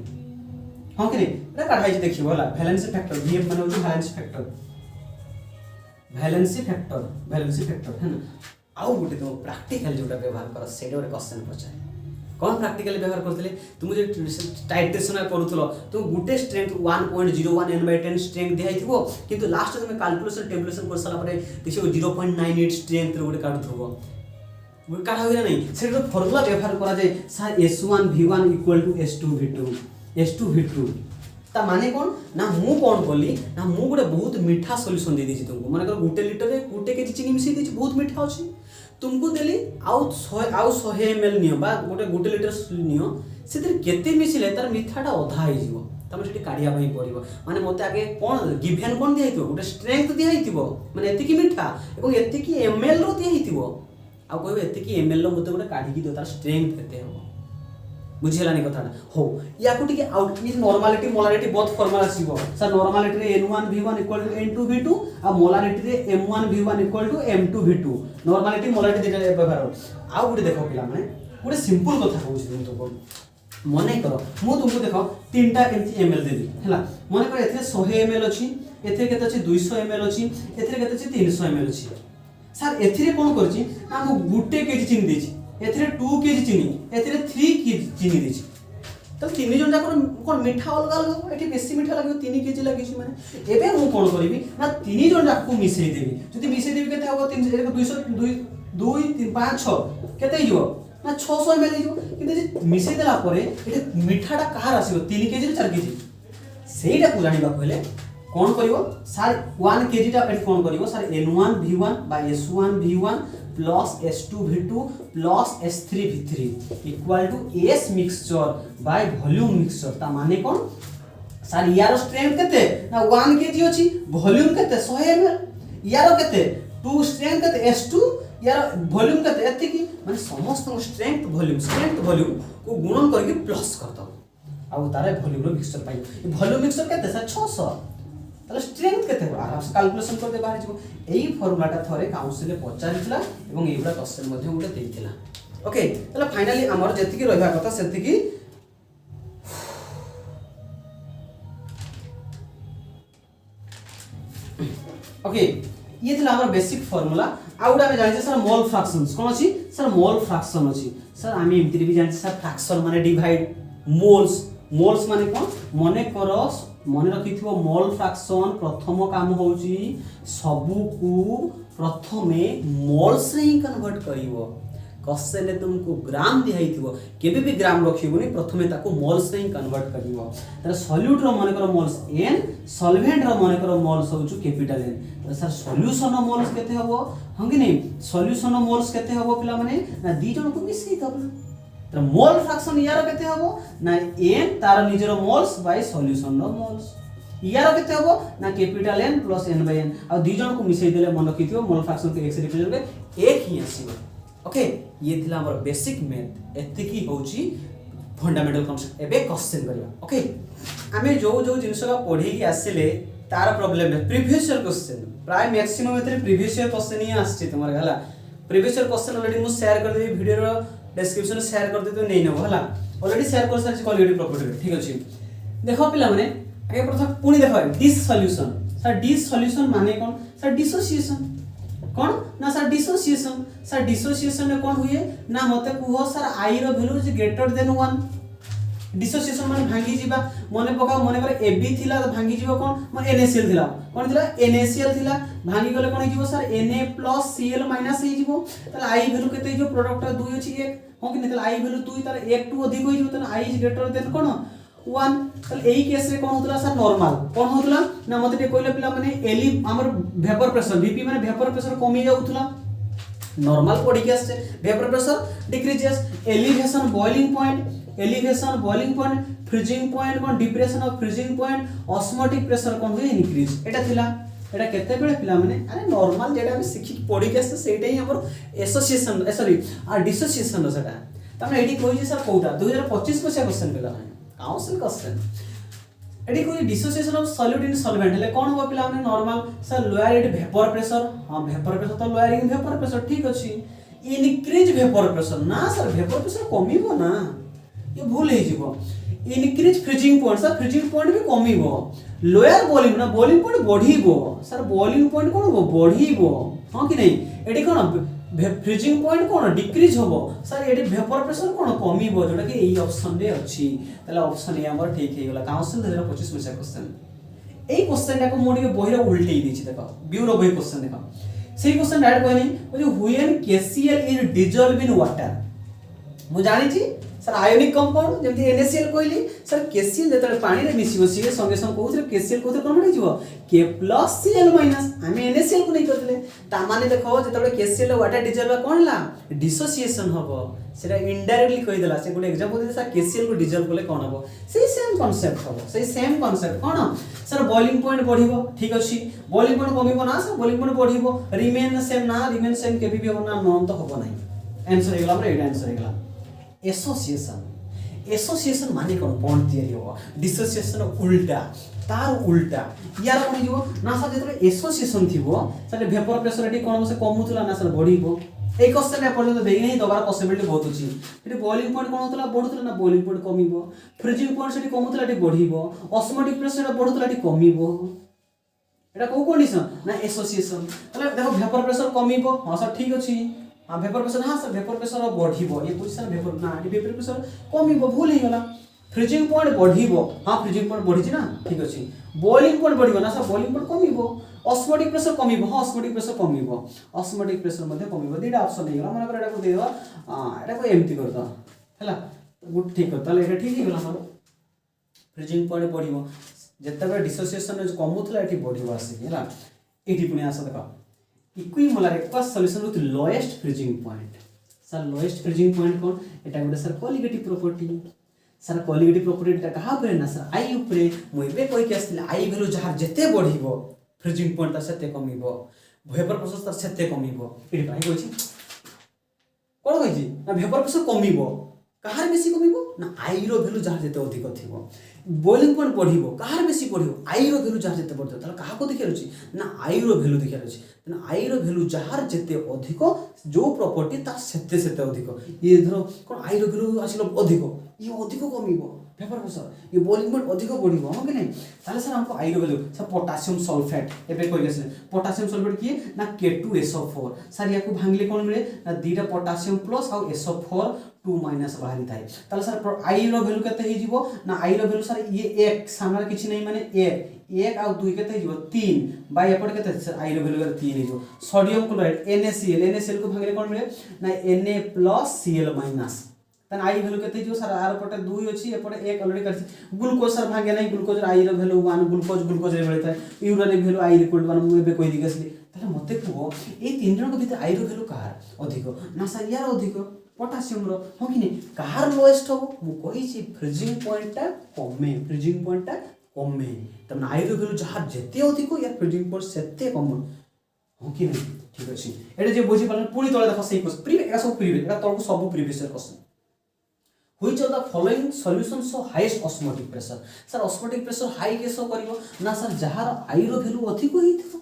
हो कि नहीं एटा काढाई जे देखिबो हला वैलेंस फैक्टर vf माने होची वैलेंस फैक्टर है ना आउ गुटे तो प्रैक्टिकल जोटा व्यवहार कर सेडे गोटे क्वेश्चन पचाए कौन प्रैक्टिकल व्यवहार करथले तुम जे टाइट्रेशन करूथलो तो गुटे स्ट्रेंथ 1.01 n/10 स्ट्रेंथ दिहाइथिबो किंतु लास्ट में कैलकुलेशन टेबुलेशन कर साला परे देखिबो 0.98 स्ट्रेंथ रे गुटे काढुथबो वो काढा होइरा नहीं सेडो फार्मूला व्यवहार करा जाय सर S1v1 S2v2 ता माने कौन ना मु कौन बोली ना मु गुटे बहुत मीठा सॉल्यूशन दे देछि तुमको माने कर गुटे लीटर रे गुटे केजी चीनी मिसै देछि बहुत मीठा अछि तुमको देली आउ 100 ml नियो बा गुटे लीटर नियो सेतिर केते मिसिले तार मिठाटा अधा हो जिवो तमे सेठी काढिया पई पड़िबो माने मते आगे कोन गिवन कोन दिया हितो गुटे स्ट्रेंथ दिया हितिबो माने एति की मीठा एवं एति की ml रो दिया हितिबो आ कहबे एति की ml रो मते गुटे काढी की दो तार स्ट्रेंथ केते हो बुझिलानी कथाटा हो याकु टिके out is normality molarity both formula आसीबो सर नॉर्मलिटी रे n1v1 = n2v2 आ मोलारिटी रे m1v1 = m2v2 नॉर्मलिटी मोलारिटी देटा व्यवहार आउ गुटे देखो पिला माने गुटे सिंपल कथा कहउछि तुमको मने करो मु तुमको देखो तीनटा एमती ml देबी हैला मने कर एथे 100 ml अछि एथे केते अछि 200 ml अछि एथे केते अछि 300 ml अछि सर एथिरे कोन करछि ना मु गुटे केजी चीनी देछि एथिरे 2 केजी चीनी एथिरे 3 केजी चीनी देछि तो तीन जन जाकर कोन मीठा अलग अलग एठी बेसी मीठा लागियो 3 केजी लागिछि माने एबे मु कोन करबी ना तीन जन जाकू मिसै देबी जदि मिसै देबी केते होबो 300 200 2 3 5 6 केते हिजो ना 600 ml हिजो किंतु मिसै देला परे एठी मीठाटा कहार आसीबो 3 केजी 4 केजी सेइटा को जानिबा कहले कोन करिवो सर 1 केजी टा एठी कोन करिवो sir n1v1 / s1v1 plus s2v2 plus s3v3 equal to s mixture by volume mixture ता माने कोन सर यार स्ट्रेंथ केते ना 1 केजी अछि वॉल्यूम केते 100 ml यार केते 2 स्ट्रेंथ केते s2 यार वॉल्यूम केते एति की माने समस्त स्ट्रेंथ वॉल्यूम को गुणन करके प्लस करतो आ तारे वॉल्यूम रो मिक्सचर पाइ वॉल्यूम मिक्सचर केते सर 600 ताले स्ट्रेंथ केते आराम से कैलकुलेशन करते बाहर जिवो एई फार्मूलाटा थरे काउंसिल पचारितला एवं एबरा क्वेश्चन मध्ये उडे देइतिला ओके ताले फाइनली हमर जेति की रहबा कथा सेति की ओके ये थिला हमर बेसिक फार्मूला आउडा में जानि सर मोल फ्रैक्शंस कोन अछि सर मोल फ्रैक्शन अछि सर आमी एमति भी जानि सर फ्रैक्शन माने डिवाइड मोल्स माने कोन मने करस मने रखिथिबो मोल फ्रैक्शन प्रथम काम होउची सबु को प्रथमे मोल्स रे ही कन्वर्ट करिवो क्वेश्चन ने तुमको ग्राम दिखाई थी केबे भी ग्राम रखिबोनी प्रथमे ताको मोल्स रे कन्वर्ट करिवो तर सॉल्यूट रो माने करो मोल्स n सॉल्वेंट रो माने करो मोल्स होचु कैपिटल n तो सर सॉल्यूशन रो मोल्स केते हबो हम कि नहीं सॉल्यूशन रो मोल्स केते हबो पिला माने ना दी जण को मिसई दबा तर मोल फ्रैक्शन यार केते हबो ना n तार निजरो मोल्स बाय सॉल्यूशन रो मोल्स यार केते हबो ना capital n plus n by n आ दी जण को मिसई देले मन रखिथियो मोल फ्रैक्शन के x रिप्रेजेंट के एक ही आसीबो ओके ये थिला हमर बेसिक मैथ एते की होची फंडामेंटल कांसेप्ट एबे क्वेश्चन करिया ओके आमे जो जो जिंस का पढी के आसीले तार प्रॉब्लम है प्रीवियस ईयर क्वेश्चन प्राय मैक्सिमम एते प्रीवियस ईयर क्वेश्चन ही आछी तमर हला प्रीवियस ईयर क्वेश्चन ऑलरेडी मु शेयर कर देबी वीडियो रो डिस्क्रिप्शन शेयर कर देतो नै नबो हला ऑलरेडी शेयर कर सारी क्वालिटी प्रॉपर्टी ठीक अछि देखो पिला माने आगे प्रथम पुनी देखो this solution sir this solution माने कोन सर डिसोसिएशन कोन ना सर डिसोसिएशन में कोन हुए ना मते कुहो सर i रो value is greater than 1 dissociation माने भांगी जिबा मने पका मने करे ab थिला तो भांगी जिवो कोन मन NaCl थिला कोन थिला NaCl थिला भांगी गले कोन जिवो सर Na Cl हे जिवो तले i वैल्यू केते जो प्रोडक्ट 2 अछि 1 हो कि नतले i वैल्यू 2 तार 1 टू अधिक होई जिवो तने i इज ग्रेटर देन कोन 1 तले एई केस रे कोन होतला सर नॉर्मल कोन होतला ना मते कहले पिला माने एली हमर वेपर प्रेशर Vp माने वेपर प्रेशर कमी जाउतला नॉर्मल पड़ी के आसे vapour pressure decreases elevation boiling point freezing point कोन depression of freezing point osmotic pressure कोन हुए इंक्रीज एटा थिला एटा केते बेले पिला माने अरे नॉर्मल जेटा हम सिखि पड़ी के आसे सेटा ही हमर एसोसिएशन सॉरी आ डिसोसिएशन रो सेटा तमे एडी कोइ जे सर कोटा 2025 को से क्वेश्चन पिला काउंसिल क्वेश्चन एडी कोइ dissociation of solid in solvent ले कोन हो पिला माने normal sir lower vapour pressure हां वेपर प्रेशर तो लोअरिंग वेपर प्रेशर ठीक अछि इंक्रीज वेपर प्रेशर ना सर वेपर प्रेशर कमिबो ना ये भूल हे जीवो increase freezing point sir freezing point भी कमिबो लोअर बॉइलिंग ना बॉइलिंग पॉइंट बढ़िबो सर बॉइलिंग पॉइंट कोन हो बढ़िबो हां कि नहीं एडी कोन फ्रीजिंग पॉइंट कोन डिक्रीज होबो सर एडी वेपर प्रेशर कोन कमिबो जोटा कि एई ऑप्शन रे अछि तले ऑप्शन ए हमर ठीक हे गेला काउंसिल 2025 में से क्वेश्चन एई क्वेश्चन को मोडी के बहिरा उल्टे दिछि देखो ब्यूरो बही क्वेश्चन देखो सेही क्वेश्चन डायरेक्ट कहनी जो when KCl is dissolve in water मु जानि छी सर आयोनिक कंपाउंड जेमति NaCl कहली सर KCl जेतले पानी रे मिसिबो सिए संगे संग कहउथले KCl कोथे कन्वर्ट हो जिवो K + Cl- आमे NaCl को नै करथले ता माने देखो जेतले KCl वाटर डिसॉल्व कोन ला डिसोसिएशन हबो सेटा इनडायरेक्टली कहि देला से गुड एग्जांपल दे सर KCl को डिसॉल्व करले कोन हबो सेही सेम कांसेप्ट हबो सेही सेम कांसेप्ट कोन सर बॉइलिंग पॉइंट बढ़िबो ठीक अछि बॉइलिंग पॉइंट कमिबो ना सर बॉइलिंग पॉइंट बढ़िबो रिमेन सेम केबी भी होना नॉन तो हबो नै आंसर हेगला हमर एटा आंसर हेगला एसोसिएशन माने कोन बॉन्ड तयारी हो डिसोसिएशन उल्टा तार उल्टा यार कोन जीवो ना सर जेतले एसोसिएशन थिबो सर वेपर प्रेशर एटी कोन से कमुतला ना सर बढ़िबो ए क्वेश्चन ए पर्यंत देई नै दबार पॉसिबिलिटी बहुत अछि एटी बॉइलिंग पॉइंट कोन होतला बढ़ुतला ना बॉइलिंग पॉइंट कमिबो फ्रीजिंग पॉइंट सेटी कमुतला एटी बढ़िबो ऑस्मोटिक प्रेशर बढ़ुतला एटी कमिबो एटा को कंडीशन ना एसोसिएशन तले देखो वेपर प्रेशर कमिबो हां सर ठीक अछि हां वेपर प्रेशर हां सर वेपर प्रेशर बढ़िबो ये पोजीशन वेपर ना वेपर प्रेशर कमिबो भूल हे गला फ्रीजिंग पॉइंट बढ़िबो हां फ्रीजिंग पॉइंट बढ़ी छी ना ठीक अछि बॉइलिंग पॉइंट बढ़िबो ना सर बॉइलिंग पॉइंट कमिबो ऑस्मोटिक प्रेशर कमिबो हां ऑस्मोटिक प्रेशर कमिबो ऑस्मोटिक प्रेशर मध्ये कमिबो दीटा ऑप्शन हे गला मन कर एटा को दे देबा एटा को एम्प्टी कर दो हैला गुड ठीक कर ताले एटा ठीक हे गला हमर फ्रीजिंग पॉइंट बढ़िबो जेतबे डिसोसिएशन कमुतला एठी बढ़िबो आसी हैला एठी पुनी आसा देखो equimolar aqueous solution with lowest freezing point sir lowest freezing point कोन एटा गुडे sir colligative property sir colligative property ता कहा पर ना सर आई ऊपर मोइबे कोइ के आसले आई वैल्यू जहार जते बढ़िबो फ्रीजिंग पॉइंट ता सेते कमिबो वेपर प्रेशर ता सेते कमिबो एठी पाई कहै छी कोन कहै छी ना वेपर प्रेशर कमिबो कहार बेसी कमिबो ना आई रो वैल्यू जहार जते अधिक थिबो बॉइलिंग पॉइंट बढ़िबो कहार बेसी बढ़िबो आई रो वैल्यू जहार जते बढ़तो तला कहा को देखिर अछि ना आई रो वैल्यू देखिर अछि ना आई रो वैल्यू जहार जते अधिक जो प्रॉपर्टी ता सेते सेते अधिक ये धरो कोन आई रो वैल्यू आसिलो अधिक ये अधिक कमिबो वेपर प्रेशर ये बॉइलिंग पॉइंट अधिक बढ़िबो हां कि नै ताले सर हमको आई रो वैल्यू सर पोटेशियम सल्फेट एबे कोइ गेसले पोटेशियम सल्फेट की ना K2SO4 सर याको भांगले कोन मिले ना दीटा पोटेशियम प्लस और SO4 2 माइनस बाहरी थाए ताले सर आई रो वैल्यू केते हे जीवो ना आई रो वैल्यू सर ये 1 सामने किछि नहीं माने 1 आ 2 केते हे जीवो 3 बाय एपट केते सर आई रो वैल्यू 3 हे जीवो सोडियम क्लोराइड NaCl को भागले कोन मिले ना Na + Cl माइनस तन आई वैल्यू केते जीवो सर आर पटे 2 अछि एपटे 1 ऑलरेडी करछि ग्लूकोज सर भागे नहीं ग्लूकोज आई रो वैल्यू 1 ग्लूकोज रे मिलता है यूरिया रे वैल्यू आई = 1 मु एबे कहि दिगसली ताले मते को ए तीन जन को भीतर आई रो वैल्यू कार अधिक ना सर यार अधिक पोटासियम रो हो कि नहीं कार लोएस्ट हो मु कहि छी फ्रीजिंग पॉइंट टा कमे तम आई रो वैल्यू जहां जते अधिक या फ्रीजिंग पॉइंट सेते कम हो कि नहीं ठीक अछि एटा जे बुझी पालन पुनी तळे देखो सही क्वेश्चन प्रीवियस एटा सब प्रीवियस एटा तळको सब previous question which of the following solution so highest osmotic pressure sir osmotic pressure high केसो करिवो ना सर जहार आई रो वैल्यू अधिक होइथो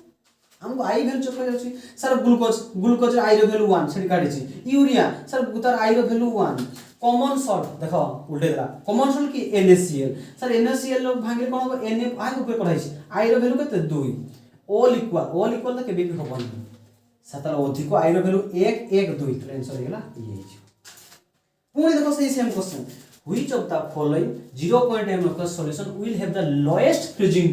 हमको आई वैल्यू चक्र जाउची सर ग्लूकोज आई रो वैल्यू 1 सेठी काढी छी यूरिया सर गुतार आई रो वैल्यू 1 कॉमन सॉल्ट देखो उल्टे देला कॉमन सॉल्ट की NaCl सर NaCl लो भांगे कोन हो Na आई ऊपर पढाई छी आई रो वैल्यू केते 2 ऑल इक्वल त केबे भी होबन सतल अधिक आई रो वैल्यू 1 1 2 तो आंसर हेला ये छी पुणी देखो सही same question which of the following 0.m of the solution will have the lowest freezing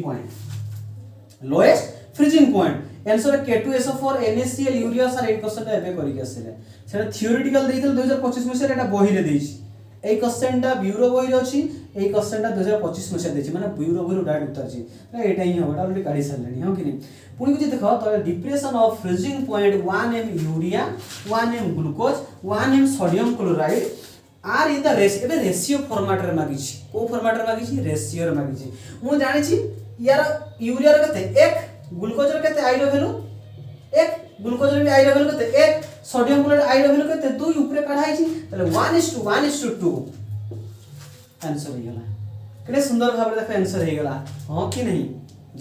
point answer K2SO4 NaCl urea sir 8 question एबे करि के आसेले सेटा थ्योरेटिकल देइतल 2025 में से एटा बही रे देइछि ए क्वेश्चन टा ब्यूरो बही रे अछि ए क्वेश्चन टा 2025 में से देइछि माने ब्यूरो बही डायरेक्ट उत्तर छी एटा ही होबा ऑलरेडी काढी सरलेनी हो कि नहीं पुणी कुछ देखो तो depression of freezing point 1m urea 1m glucose 1m sodium chloride are in the ratio format रे मागी छी को फॉर्मेट रे मागी छी रेशियो रे मागी छी मु जानि छी यार यूरिया रे कते 1 ग्लूकोज रे कते आई रो वैल्यू 1 ग्लूकोज रे आई रो वैल्यू कते 1 सोडियम क्लोराइड आई रो वैल्यू कते 2 ऊपर काढाई छी तले 1:1:2 आंसर हे गेला केते सुंदर भाबरे देखो आंसर हे गेला हां कि नहीं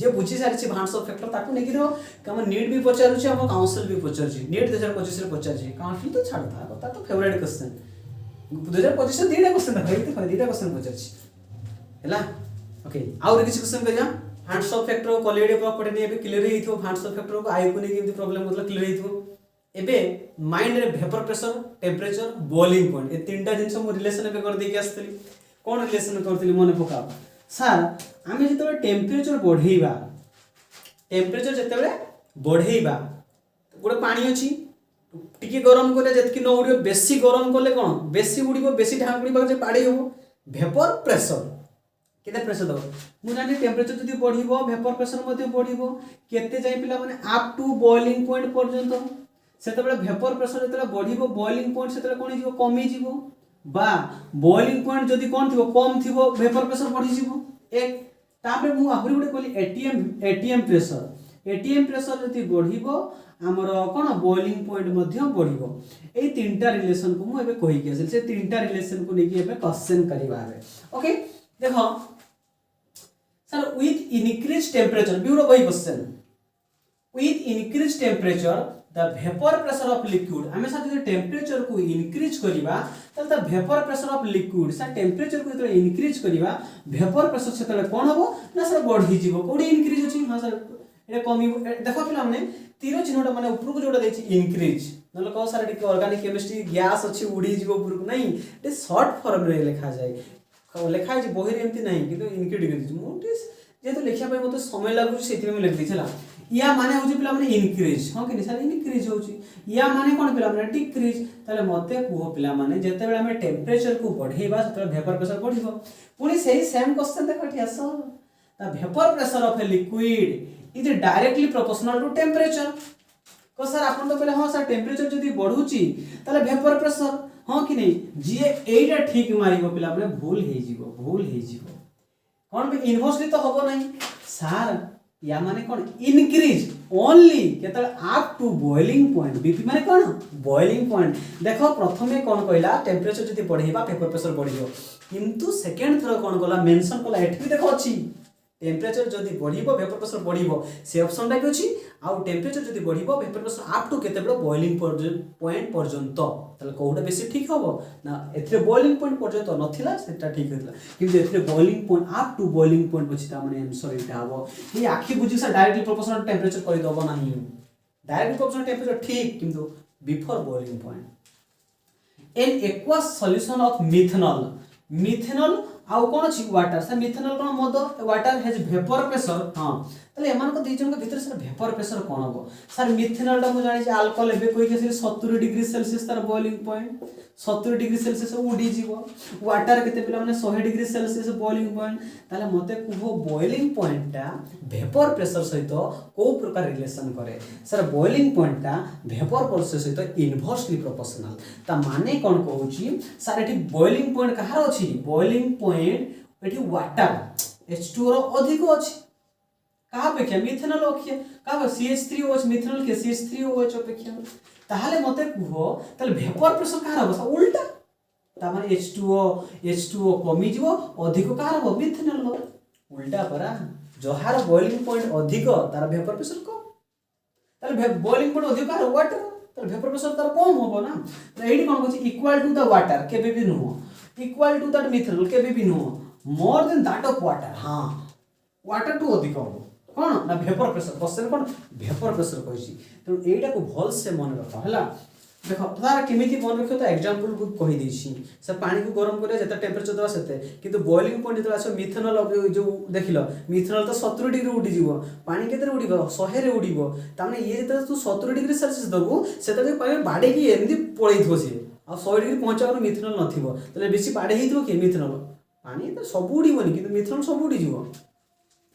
जे बुझी सारी छी भांस ऑफ फैक्टर ताकू नै कि दो कम नीट भी पचारु छी हम काउंसिल भी पचारु छी नीट 2025 रे पचार छी काफी तो छाड़ता कथा तो फेवरेट क्वेश्चन 2025 से दीटा क्वेश्चन देखै दीटा क्वेश्चन पचार छी हैला ओके और किछ क्वेश्चन करिया भांस ऑफ फैक्टर क्वालिटी प्रॉपर्टी ने एबे क्लियर हिथो भांस ऑफ फैक्टर को आई को नै कि प्रॉब्लम मतलब क्लियर हिथो एबे माइंड रे vapour pressure temperature boiling point A तीनटा जिंस हम रिलेशन एबे कर दे के आस्तली कोन रिलेशन करतली मने पका सर आमे जते टेंपरेचर बढ़ेइबा गोटे पानी अछि टिके गरम करले जतकी न उडियो बेसी गरम करले कोन बेसी उडिबो बेसी ढांक उडिबा जे पाड़ी हो वेपर प्रेशर केते प्रेशर दो मु जानि टेंपरेचर जदी बढ़िबो वेपर प्रेशर मध्ये बढ़िबो केते जाय पिला माने अप टू बॉइलिंग पॉइंट पर्यंत सेते बेले वेपर प्रेशर जते बढ़िबो बॉइलिंग पॉइंट सेते कोन हिबो कमी जिवो बा बॉइलिंग पॉइंट जदी कोन थिबो कम थिबो वेपर प्रेशर बढ़ी जिवो एक तापरे मु आहुरी गुटे कहली एटीएम प्रेशर जदी बढ़िबो हमर कोन बॉइलिंग पॉइंट मध्ये बढ़िबो ए तीनटा रिलेशन को मु एबे कहि के से तीनटा रिलेशन को लेके एबे क्वेश्चन करिबा है ओके देखो sir with increase temperature bureau वही question with increase temperature the vapour pressure of liquid हमें सर जो टेंपरेचर को इंक्रीज करिबा त the vapour pressure of liquid sir temperature को जो इंक्रीज करिबा वेपर प्रेशर सेतले कोन होबो ना सर बढ़ी जीवो कोडी इंक्रीज होची हां सर एटा कमी देखो पिला हमने तीर चिन्हटा माने ऊपर को जोडा देछि इंक्रीज नले कहो sir eighty organic chemistry gas अछि उडी जीवो ऊपर को नहीं ए शॉर्ट फॉर्म रे लिखा जाय लिखा है बही रे एमती नहीं किंतु इंक्रीज मोटिस जेतो लिखिया पय मते समय लागु सेति में लिख दिछला या माने होची पिला माने इंक्रीज हां कि सर इंक्रीज होची या माने कोन पिला माने डिक्रीज ताले मते कुहो पिला माने जते बेला हम टेंपरेचर को बढ़ेबा तते वेपर प्रेशर बढ़िबो पुनी सही सेम क्वेश्चन देखो ठियासो the vapour pressure of a liquid is directly proportional to temperature को सर आपन तो पहले हां सर टेंपरेचर जदी बढ़ुची ताले वेपर प्रेशर हां कि नहीं जे एटा ठीक मारिबो पिला माने भूल हे जीवो कोन बे इनवर्सली तो होबो नहीं सर या माने कोन इंक्रीज ओनली केतल up to boiling point BP माने कोन बॉइलिंग पॉइंट देखो प्रथमे कोन कहला टेंपरेचर जदी बढ़ेबा वेपर प्रेशर बढ़ियो किंतु सेकंड थरो कोन कहला मेंशन कहला एठी देखो अछि टेंपरेचर जदी बढ़िबो वेपर प्रेशर बढ़िबो से ऑप्शन टा अछि आ टेंपरेचर जदी बढ़िबो वेपर प्रेशर अप टू केते बडो बॉइलिंग पॉइंट पर्यंत तले कोउडा बेसी ठीक होबो ना एथरे बॉइलिंग पॉइंट पर्यंत नथिला सेटा ठीक होतला किंतु एथरे boiling point up to boiling point अछि ता माने आंसर एटा होबो ये आखि बुझी से डायरेक्टली प्रोपोर्शनल टेंपरेचर करि दबो नाही डायरेक्टली प्रोपोर्शनल टेंपरेचर ठीक किंतु before boiling point an aqueous solution of methanol आउ कौन अच्छी वाटर सर मिथेनॉल कौन मद वाटर हैज वेपर प्रेशर हाँ ताले एमान को दी जन के भीतर सर वेपर प्रेशर कौन हो सर मिथेनॉल टा मु जानि अल्कोहल एबे कोइ के 70 डिग्री सेल्सियस तार बॉइलिंग पॉइंट 70 डिग्री सेल्सियस उडी जीवो वाटर केते पिला माने 100 डिग्री सेल्सियस बॉइलिंग पॉइंट ताले मते कुहो बॉइलिंग पॉइंट टा वेपर प्रेशर सहित को प्रकार रिलेशन करे सर बॉइलिंग पॉइंट टा वेपर प्रेशर सहित इनवर्सली प्रोपोर्शनल ता माने कोन कहूची सर एठी बॉइलिंग पॉइंट कहार अछि बॉइलिंग पॉइंट एठी वाटर H2O रो अधिक अछि कहा अपेक्षा मिथेनॉल अपेक्षा कहा CH3OH मिथेनॉल के CH3OH अपेक्षा ताहले मते कुहो ताले वेपर प्रेशर कहार हो उल्टा ता माने H2O कमी जीवो अधिक कहार हो मिथेनॉल हो उल्टा परा जहार बॉइलिंग पॉइंट अधिक तार वेपर प्रेशर कम ताले बॉइलिंग पॉइंट अधिक कहार वाटर ताले वेपर प्रेशर तार कम होबो ना तो एडी कोन कहछि इक्वल टू द वाटर केबे भी नुहो इक्वल टू दैट मिथेनॉल केबे भी नुहो more than that of water हां वाटर टू अधिक होबो कोन ना वेपर प्रेशर क्वेश्चन कोन वेपर प्रेशर कहछि तो एटा को भल से मन रख हला देखो तार केमिति मन रखियो तो एग्जांपल को कहि दैछि से पानी को गरम करे जते टेंपरेचर दवा सेते किंतु बॉइलिंग पॉइंट जते आछो मिथेनॉल जो देखिलो मिथेनॉल तो 70 डिग्री उडी जीवो पानी केते उडीबो 100 रे उडीबो ताने ये जते तू 70 डिग्री सेल्सियस दबु सेते पानी बाडे की एमदी पळैथो से आ 100 डिग्री पहुंचावर मिथेनॉल नथिबो तले बेसी बाडे हिथो के मिथेनॉल पानी तो सब उडीबोनी किंतु मिथेनॉल सब उडी जीवो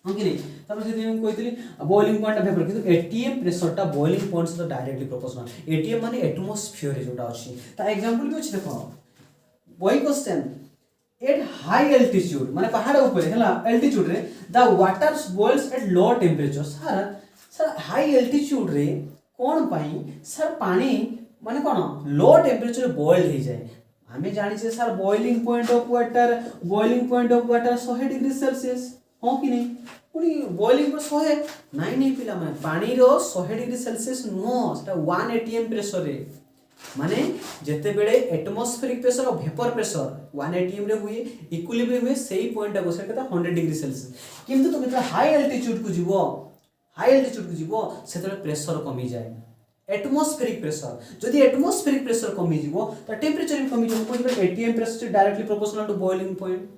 हां कि नहीं तब से हम कहितली बॉइलिंग पॉइंट वेपर किंतु एटीएम प्रेशर टा बॉइलिंग पॉइंट से डायरेक्टली प्रोपोर्शनल एटीएम माने एटमॉस्फेयर जोटा अछि ता एग्जांपल भी अछि देखो वही क्वेश्चन एट हाई एल्टीट्यूड माने पहाड़ ऊपर हैला एल्टीट्यूड रे the water boils at low temperature sir high altitude रे कोन पाई सर पानी माने कोन लो टेंपरेचर बॉइल हो जाए हमें जानि छे sir boiling point of water 100 degree Celsius हो कि नहीं पुनी बॉइलिंग पर 100 नहीं पिला माने पानी रो 100 डिग्री सेल्सियस नो सेटा 1 एटीएम प्रेशर रे माने जेते बेले एटमॉस्फेरिक प्रेशर और वेपर प्रेशर 1 एटीएम रे हुए इक्विलिब्रियम हुए सही पॉइंट को सेटा 100 डिग्री सेल्सियस किंतु तुम जेते हाई एल्टीट्यूड को जीवो सेते प्रेशर कमी जाए एटमॉस्फेरिक प्रेशर जदि एटमॉस्फेरिक प्रेशर कमी जीवो त टेंपरेचर भी कमी जीवो कोन ATM pressure directly proportional to boiling point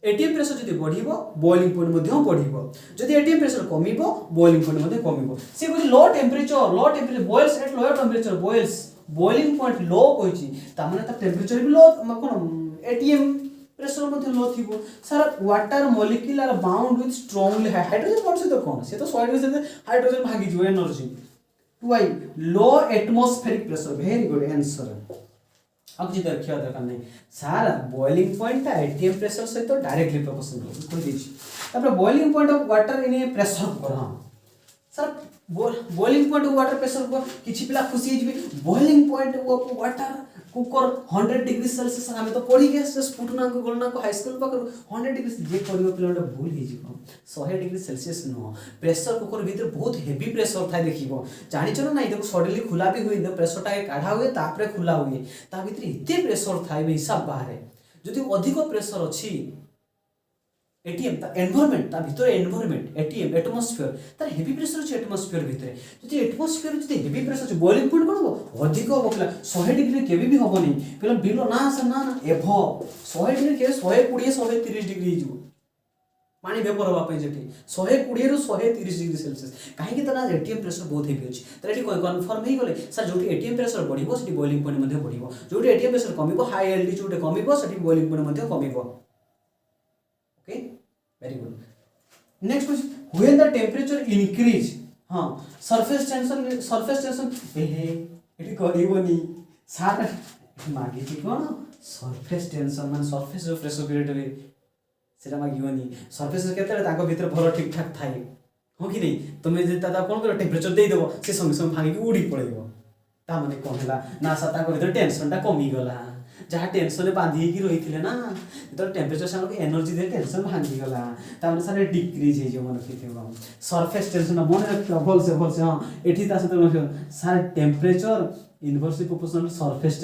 ATM pressure जदि बढ़िबो बॉइलिंग पॉइंट मध्ये बढ़िबो जदि एटीएम प्रेशर कमिबो बॉइलिंग पॉइंट मध्ये कमिबो से कोइ low temperature boils at lower temperature boils boiling point low कहिछि ता माने ता टेंपरेचर भी लो कोन एटीएम प्रेशर मध्ये लो थिबो sir water molecule are bound with strongly hydrogen bond से तो कोन से तो सॉलिड से हाइड्रोजन भागी जो एनर्जी टू आई low atmospheric pressure very good answer अब जी देखियो दरकार नहीं सारा बॉइलिंग पॉइंट ता एटीएम प्रेशर से तो डायरेक्टली प्रोपोर्शनल कोइ दिछि तापर boiling point of water in a pressure कर हां sir boiling point of water pressure को किछि पिला खुशी हिजबे बॉइलिंग पॉइंट ऑफ वाटर कुकर 100 डिग्री सेल्सियस हमें तो पढ़ी गए से स्फुटनांक गणना को हाई स्कूल पाकर 100 डिग्री जे करियो पिलाटा भूल हि जिवो 100 डिग्री सेल्सियस नो प्रेशर कुकर भीतर बहुत हेवी प्रेशर था देखिबो जानि छ ना देखो सडनली खुला भी हुई प्रेशर टा काढा हुए तापरे खुला हुए ता भीतर इते प्रेशर थाई बे हिसाब बाहर जदि अधिक प्रेशर अछि एटीएम ता एनवायरनमेंट ता भीतर एनवायरनमेंट एटीएम एटमॉस्फेयर ता हेवी प्रेशर अछि एटमॉस्फेयर भीतर जदि एटमॉस्फेयर जदि हेवी प्रेशर अछि बॉइलिंग पॉइंट कोन हो अधिक हो बकला 100 डिग्री केबे भी होबनी पिला बिलो ना सर ना एभो 100 डिग्री के 120 130 डिग्री हिजो पानी वेपर होबा पय जेठी 120 रु 130 डिग्री सेल्सियस काहे कि तना एटीएम प्रेशर बहुत हेवी अछि त एटी कन्फर्म हे गेले सर जोटी एटीएम प्रेशर बढ़िबो सेठी बॉइलिंग पॉइंट मध्ये बढ़िबो जोटी एटीएम प्रेशर कमिबो हाई एल्टीट्यूड कमिबो सेठी बॉइलिंग पॉइंट मध्ये कमिबो okay very good next question when the temperature increase हां सरफेस टेंशन हे एटी करिवोनी सार मागे की कोन सरफेस टेंशन मान सरफेस जो प्रेशर क्रिएट रे सेटा मागिवनी सरफेस केते ताको भीतर भलो ठीक ठाक थाई हो कि नहीं तुमे जे ता कोन कर टेंपरेचर दे देबो से संग संग भागी के उडी पड़ेबो ता माने कोन हला ना सता को भीतर टेंशन टा कमी गला जहाँ टेंशन बांधी की रही थे ना तो टेम्परेचर से एनर्जी दे टेंशन भांगी गला तामने सारे डिक्रीज हे जो मन रखिथिबो सरफेस टेंशन मन रखिबो भल से हां एठी ता से सारे temperature inversely proportional surface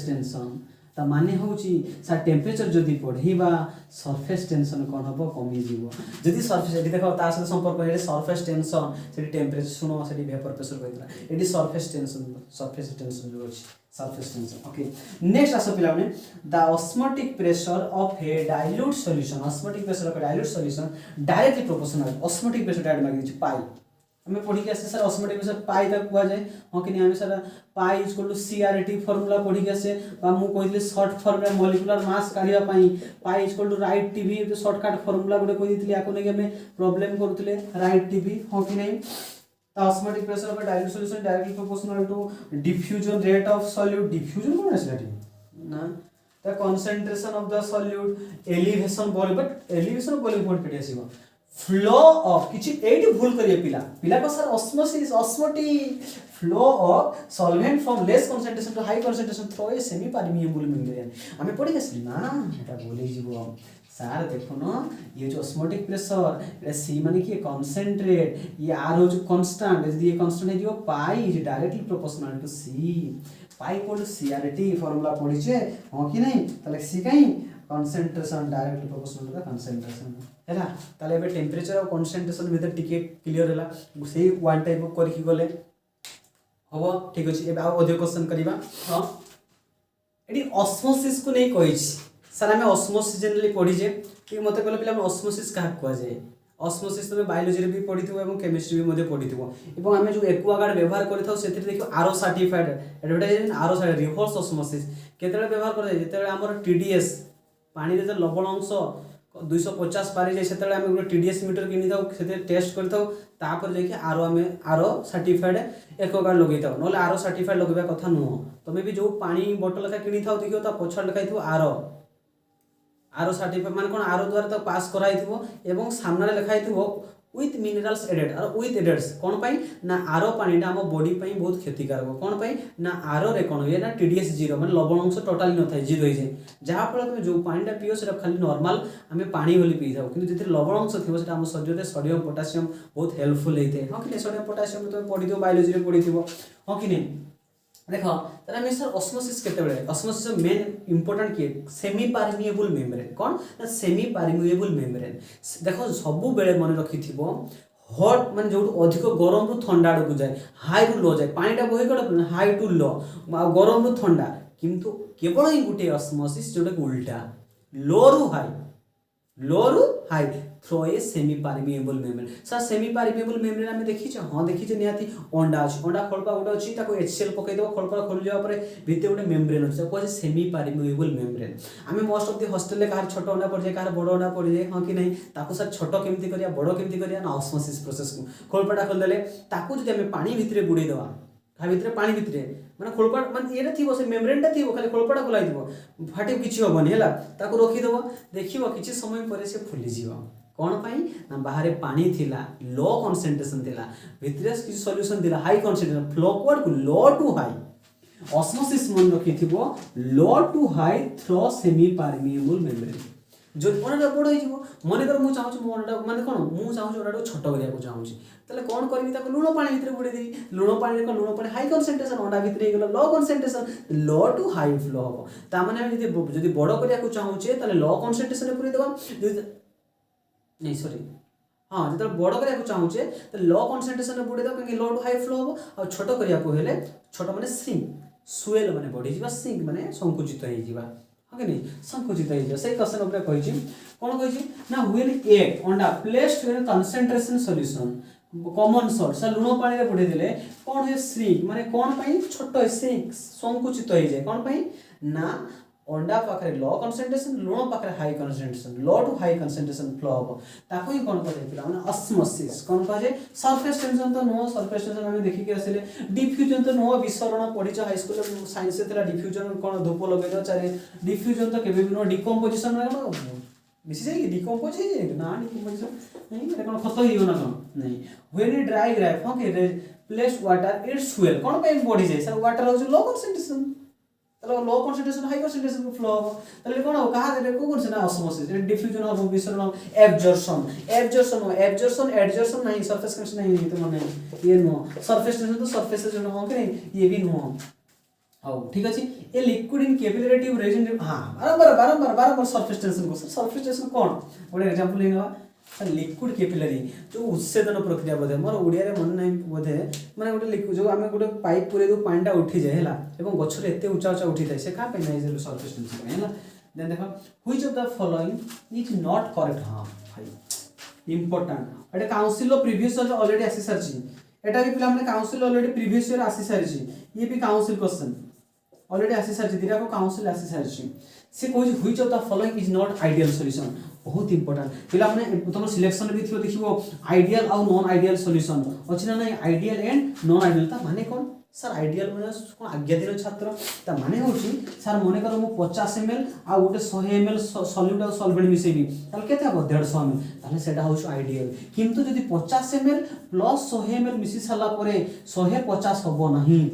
tension ता माने होउची सा टेम्परेचर जदि बढ़ीबा सरफेस टेंशन कोन हबो कमी जीवो जदि सरफेस एटी देखो ता से संपर्क एटी सरफेस टेंशन सेटी टेम्परेचर सुनो सेटी वेपर प्रेशर कहतला एटी सरफेस टेंशन जो अछि सरफेस टेंशन ओके नेक्स्ट आसो पिला माने the osmotic pressure of a dilute solution osmotic pressure of a dilute solution directly proportional osmotic pressure direct मागिछि पाई हमें पढ़ी के आसे सर ऑस्मोटिक प्रेशर पाई तक हुआ जाए हां कि नहीं हमें sir pi equal to CRT formula पढ़ी के आसे बा मु कहितले शॉर्ट फॉर्म रे मॉलिक्यूलर मास काढिया pi pi equal to right TV तो शॉर्टकट फार्मूला गुडे कहि दितली आको नै हमें प्रॉब्लम करथले राइट टीवी हां कि नहीं the osmotic pressure of a dilute solution directly proportional to diffusion rate of solute diffusion कोन आसलाटी ना the concentration of the solute elevation volume but elevation volume कोड पेटी आसीबो फ्लो ऑफ किछि एटी भूल करिए पिला को sir osmosis osmotic flow of solvent from less concentration to high concentration through a semi permeable membrane हमें पढ़ी गस ना एटा बोले जीवो सर देखो ना ये जो ऑस्मोटिक प्रेशर ये सी माने कि कंसंट्रेट ये आर हो जो कांस्टेंट यदि ये कांस्टेंट है जो pi is directly proportional to C pi equal to CRT formula पढ़ी छे हां कि नहीं तले सी काई concentration directly proportional to the concentration हैला ताले बे टेम्परेचर और कंसंट्रेशन भीतर टिके क्लियर हैला सेही वन टाइप ऑफ करकी गले हबो ठीक अछि एबे आ अधिक क्वेश्चन करिबा हां एडी ऑस्मोसिस को नै कहि छी सर हमें ऑस्मोसिस जनरली पढ़ी जे कि मते कहले पिला ऑस्मोसिस का कहै जाय ऑस्मोसिस तमे बायोलॉजी रे भी पढ़िथिबो एवं केमिस्ट्री भी मध्ये पढ़िथिबो एवं हमें जो एक्वागार्ड व्यवहार करथाउ सेतिर देखियो आरो सर्टिफाइड एडवर्टाइजमेंट आरो साइड रिवर्स ऑस्मोसिस केतले व्यवहार कर जाय जेतले हमर टीडीएस पानी रे जे लवण अंश 250 पारी जाय सेतले हम गुटे टीडीएस मीटर किनि थाउ सेते टेस्ट करथाउ तापर जे कि आरो हमें आरो सर्टिफाइड एक्वागार्ड लगैथाउ नले आरो सर्टिफाइड लगबा कथा नुहो तमे भी जो पानी बोतल का किनि थाउ देखियो ता पछड़ लिखाइथो आरो सर्टिफाइड मान कोन आरो द्वारा तो पास कराइथबो एवं सामने लिखाइथबो विथ मिनरल्स एडेड और विथ एडेड्स कोन पई ना आरो पानीटा हम बॉडी पई बहुत क्षतिकारक कोन पई ना आरो रे कोन ये ना टीडीएस जीरो माने लवण अंश टोटली न थाय जीरो होई जाय जहा फल तुम जो पानीटा पियो सेटा खाली नॉर्मल हमें पानी होली पी जाऊ किंतु जेते लवण अंश थिबो सेटा हम शरीर रे सोडियम पोटेशियम बहुत हेल्पफुल हेते हां कि सोडियम पोटेशियम तो पढि दियो बायोलॉजी रे पढि दियो हां कि नहीं देखो तरा में सर ऑस्मोसिस केते बेले ऑस्मोसिस मेन इंपोर्टेंट के सेमी परमिएबल मेम्ब्रेन कोन ना सेमी परमिएबल मेम्ब्रेन देखो सब बेले मन रखिथिबो हॉट माने जो अधिक गरम रु ठंडा को जाय हाई रु लो जाय पानीटा बही कड हाई टू लो गरम रु ठंडा किंतु केवल ही गुटे ऑस्मोसिस जोटा उल्टा लो रु high through a semi permeable membrane sir semi permeable membrane हमें देखि छ हां देखि छ नियाती अंडा खलपा गुटे अछि ताको एचसीएल पकै देबो खलपा खोल जावा परे भिते गुटे मेम्ब्रेन अछि को सेमी परमिएबल मेम्ब्रेन हमें मोस्ट ऑफ द हॉस्टल ले कार छोटो अंडा पड़ जाय कार बड़ अंडा पड़ जाय हां कि नहीं ताको सर छोटो केमती करिया बड़ केमती करिया ना ऑस्मोसिस प्रोसेस को खलपाटा खोल देले ताको जदि हमें पानी भितरे बुडे देबा का भितरे पानी भितरे माने खलपाट माने एटा थिबो से मेम्ब्रेनटा थिबो खाली खलपाटा खोलाई दिबो फाटे किछि होबनी हैला ताको रोखि देबो देखिबो किछि समय परे से फुली जीवो कोन पई ना बाहर पानी थिला लो कंसंट्रेशन थिला भितरे किछि सॉल्यूशन दिला हाई कंसंट्रेशन फ्लो कोड को लो टू हाई ऑस्मोसिस मन रखिथिबो low to high through semi permeable membrane जो ओनटा बड़ होई जीवो मने कर मु चाहू मोनटा माने कोन मु चाहू ओनटा छोटो करिया को चाहू तले कोन करबी ताको लूण पानी भितरे बुडे देई लूण पानी हाई कंसंट्रेशन ओंडा भितरे गेलो low concentration low to high flow हो ता माने हम जदी बड़ करिया को चाहू छे तले लो कंसंट्रेशन रे पुरी देबा नहीं सॉरी हां जदि बड़ करिया को चाहू छे त लो कंसंट्रेशन रे बुडे देबा कि लो टू हाई फ्लो हो और छोटो करिया को हेले छोटो माने श्रिंक स्वेल माने बढ़ी जीवा श्रिंक माने संकुचित होई जीवा ओके नहीं संकुचित होई जीवा सही क्वेश्चन ऊपर कहि छी कोन कहि छी ना व्हेन एग अंडा placed in concentration solution common salt sir लूण पानी रे बुडे देले कोन हे श्रिंक माने कोन पई छोटो श्रिंक संकुचित होई जाय कोन पई ना अंडा पाखरे लो कंसंट्रेशन लूण पाखरे high concentration low to high concentration flow हो ताको ही कोन कहे पिला माने ऑस्मोसिस कोन कहे सरफेस टेंशन तो नो सरफेस टेंशन हम देखि के आसिले डिफ्यूजन तो नो विसरण पढिछ हाई स्कूल साइंस से तेरा डिफ्यूजन कोन धूप लगे दो चारे डिफ्यूजन तो केबे नो डिकम्पोजिशन रे नो मिसी जाई डिकम्पोज हे ना डिकम्पोजिशन नहीं एटा कोन खत हियो ना कोन नहीं when it dry graph okay place water its swell कोन पे बॉडी जाय सर वाटर हो लो कंसंट्रेशन तले low concentration high concentration flow हो तले कोन हो कहा दे को कोन से ना ऑस्मोसिस डिफ्यूजन हो विसरण एब्जॉर्प्शन एडजॉर्प्शन नहीं सरफेस टेंशन नहीं तो माने ये नो सरफेस टेंशन तो सरफेस जो हो कि नहीं ये भी नो ହଉ ଠିକ ଅଛି ଏ ଲିକ୍ୱିଡ ଇନ୍ କ୍ୟାପିଲାରିଟି ରେଜିନ୍ ହଁ ବାରମ୍ବାର ସରଫେସ୍ ଟେନସନ୍ को सरफेस टेंशन कौन गोटे एग्जांपल लेना सर लिक्विड कैपिलरी जो उच्छेदन प्रक्रिया बोधे मोर ओडिया रे मन नाही बोधे माने गोटे लिक्विड जो आमे गोटे पाइप पुरे दो पानी टा उठी जाय हला एवं गछ रे एते ऊंचा ऊंचा उठी थाय से का पे नाही सरफेस टेंशन हला देन देखो which of the following is not correct हां भाई important Etah council of previous year already आसी सरची एटा भी पिला हमने काउंसिल ऑलरेडी प्रीवियस ईयर आसी सरची ये भी काउंसिल क्वेश्चन ऑलरेडी आसी सारी दिरा को काउंसिल आसी सारी से कोई which of the following is not ideal solution बहुत इंपोर्टेंट पिला हमने तुम सिलेक्शन भी थियो देखिबो आइडियल और नॉन आइडियल सॉल्यूशन अछि ना नहीं आइडियल एंड नॉन आइडियल ता माने कोन सर आइडियल माने कोन आज्ञा दिन छात्र ता माने होची सर मने करो मु 50 ml आ गोटे 100 ml सॉल्यूट और सॉल्वेंट मिसेबी ताले केते हबो 150 ml ताले सेटा होछ आइडियल किंतु यदि 50 ml प्लस 100 ml मिसी साला परे 150 हबो नहीं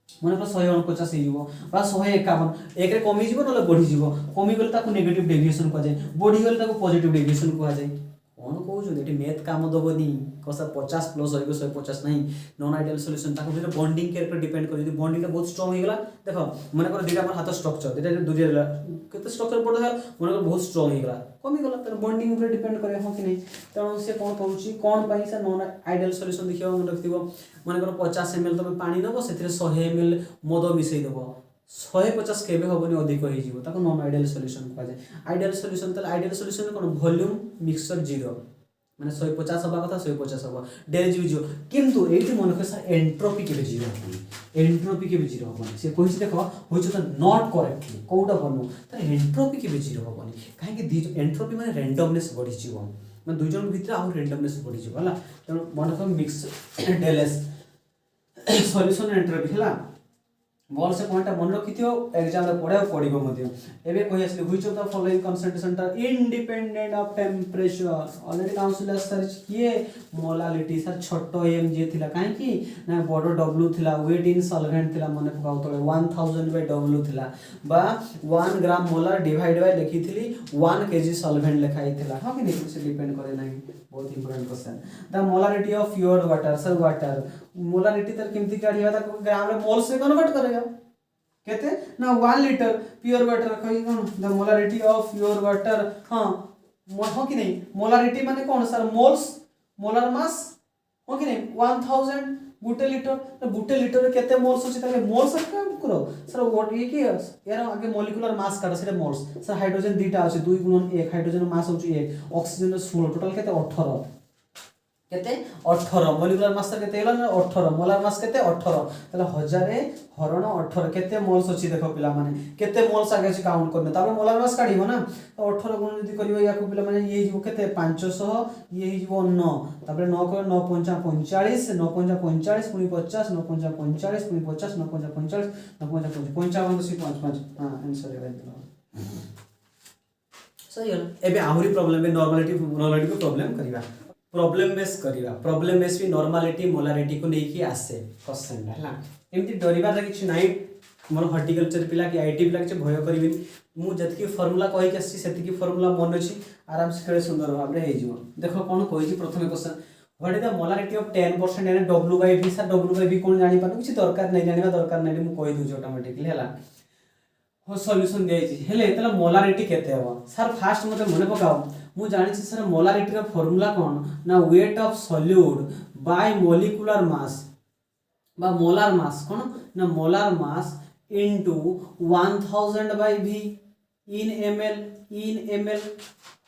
मन को 149 हो बा 151 एक रे कमी जीवो नले बढ़ी जीवो कमी गले ताको नेगेटिव डेविएशन को जाय बढ़ी गले ताको पॉजिटिव डेविएशन को जाय कोन कहू जो एटी मैथ काम दबनी कोसा 50 प्लस होइबो 150 नहीं नॉन आइडियल सॉल्यूशन ताको बिना बॉन्डिंग के ऊपर डिपेंड कर यदि बॉन्डिंग बहुत स्ट्रांग हो गेला देखो मन को दिगा पर हाथ स्ट्रक्चर दिटा दूरी केते स्ट्रक्चर पड़ गला मन को बहुत स्ट्रांग हो गेला कमी गला तर बॉन्डिंग ऊपर डिपेंड करे हो कि नहीं तण से कोन कहूची कोन पई से नॉन आइडियल सॉल्यूशन देखियो मन रखथिबो मन को 50 ml तमे पानी दबो सेथिरे 100 ml मद मिसई दबो 150 केबे होबनी अधिक होई जीवो ताको नॉन आइडियल सॉल्यूशन कहै जाय आइडियल सॉल्यूशन त आइडियल सॉल्यूशन कोन वॉल्यूम मिक्सचर 0 माने 150 हबा कथा 150 हबा डेल जीव जो किंतु एठी मन के सर एंट्रोपी के 0 होबनी एंट्रोपी के 0 होबनी से कहिस देखो होइछ त नॉट करेक्टली कोउटा बनू त एंट्रोपी के 0 होबनी काहे कि दी एंट्रोपी माने रैंडमनेस बढ़ी जीवो माने दुई जन भीतर आ रैंडमनेस बढ़ी जीवो हला त मन को मिक्स डेल एस सॉल्यूशन एंट्रोपी हला बॉल से पॉइंट मन रखिथियो एग्जाम रे पढा पडिबो मध्य एबे कहि आसले which of the following concentration are independent of temperature already council search किए मोलालिटी सर छोटो एम जे थिला काहे कि ना बडो डब्ल्यू थिला वेट इन सॉल्वेंट थिला मने पकाउ तळे 1000 बाय डब्ल्यू थिला बा 1 ग्राम मोलार डिवाइड बाय लिखिथिली 1 केजी सॉल्वेंट लिखाई थिला हां कि नहीं से डिपेंड करे नहीं बहुत important question the molarity of pure water sir water molarity तर केमती काढिया ता ग्राम रे मोल से कन्वर्ट करेगा कहते ना 1 लीटर प्योर वाटर कहि कोन the molarity of pure water हां हो कि नहीं मोलारिटी माने कोन सर मोल्स मोलर मास हो कि नहीं 1000 गुटे लीटर केते मोल्स अछि ताले मोल्स का करो सर व्हाट ये कि यार आगे मॉलिक्यूलर मास काटा सेटा मोल्स सर हाइड्रोजन दुईटा अछि 2 गुणन 1 हाइड्रोजन मास होछि 1 ऑक्सीजन 16 टोटल केते 18 केते 18 मॉलिक्यूलर मास केते होला ना 18 मोलार मास केते 18 तले 1000 हरण 18 केते मोल्स अछि देखो पिला माने केते मोल्स आगे अछि काउंट करने तापर मोलार मास काढिबो ना तो 18 गुण यदि करियो या को पिला माने ये हिजो केते 500 ये हिजो 9 तापर 9 को 9 5 45 9 5 45 पुनी 50 9 5 45 पुनी 50 9 5 45 9 5 55 से 55 हां आंसर है सही है एबे आहुरी प्रॉब्लम है नॉर्मलिटी को प्रॉब्लम करिवा प्रॉब्लम बेस भी नॉर्मलिटी मोलारिटी को लेके आसे क्वेश्चन हला एमती डरिबार किछि नाही मोर हॉर्टिकल्चर पिला कि आईटी पिला कि भय करबिनी मु जतकी फार्मूला कहि के आसी सेतकी फार्मूला मन अछि आराम से खेले सुंदर भाव रे हे जिवो देखो कोन कहि छी प्रथम question what is the molarity of 10% and w/v sir w/v कोन जानि पानु किछि दरकार नै जानिबा दरकार नै मु कहि दउ ऑटोमेटिकली हला हो सॉल्यूशन दे छी हेले तला मोलारिटी केते हो सर फास्ट मते मने पकाओ मु जानि छी सर मोलारिटी रा फार्मूला कोन ना wait of solute bye molecular mass बा मोलार मास कोन ना मोलार मास इनटू 1000/v इन ml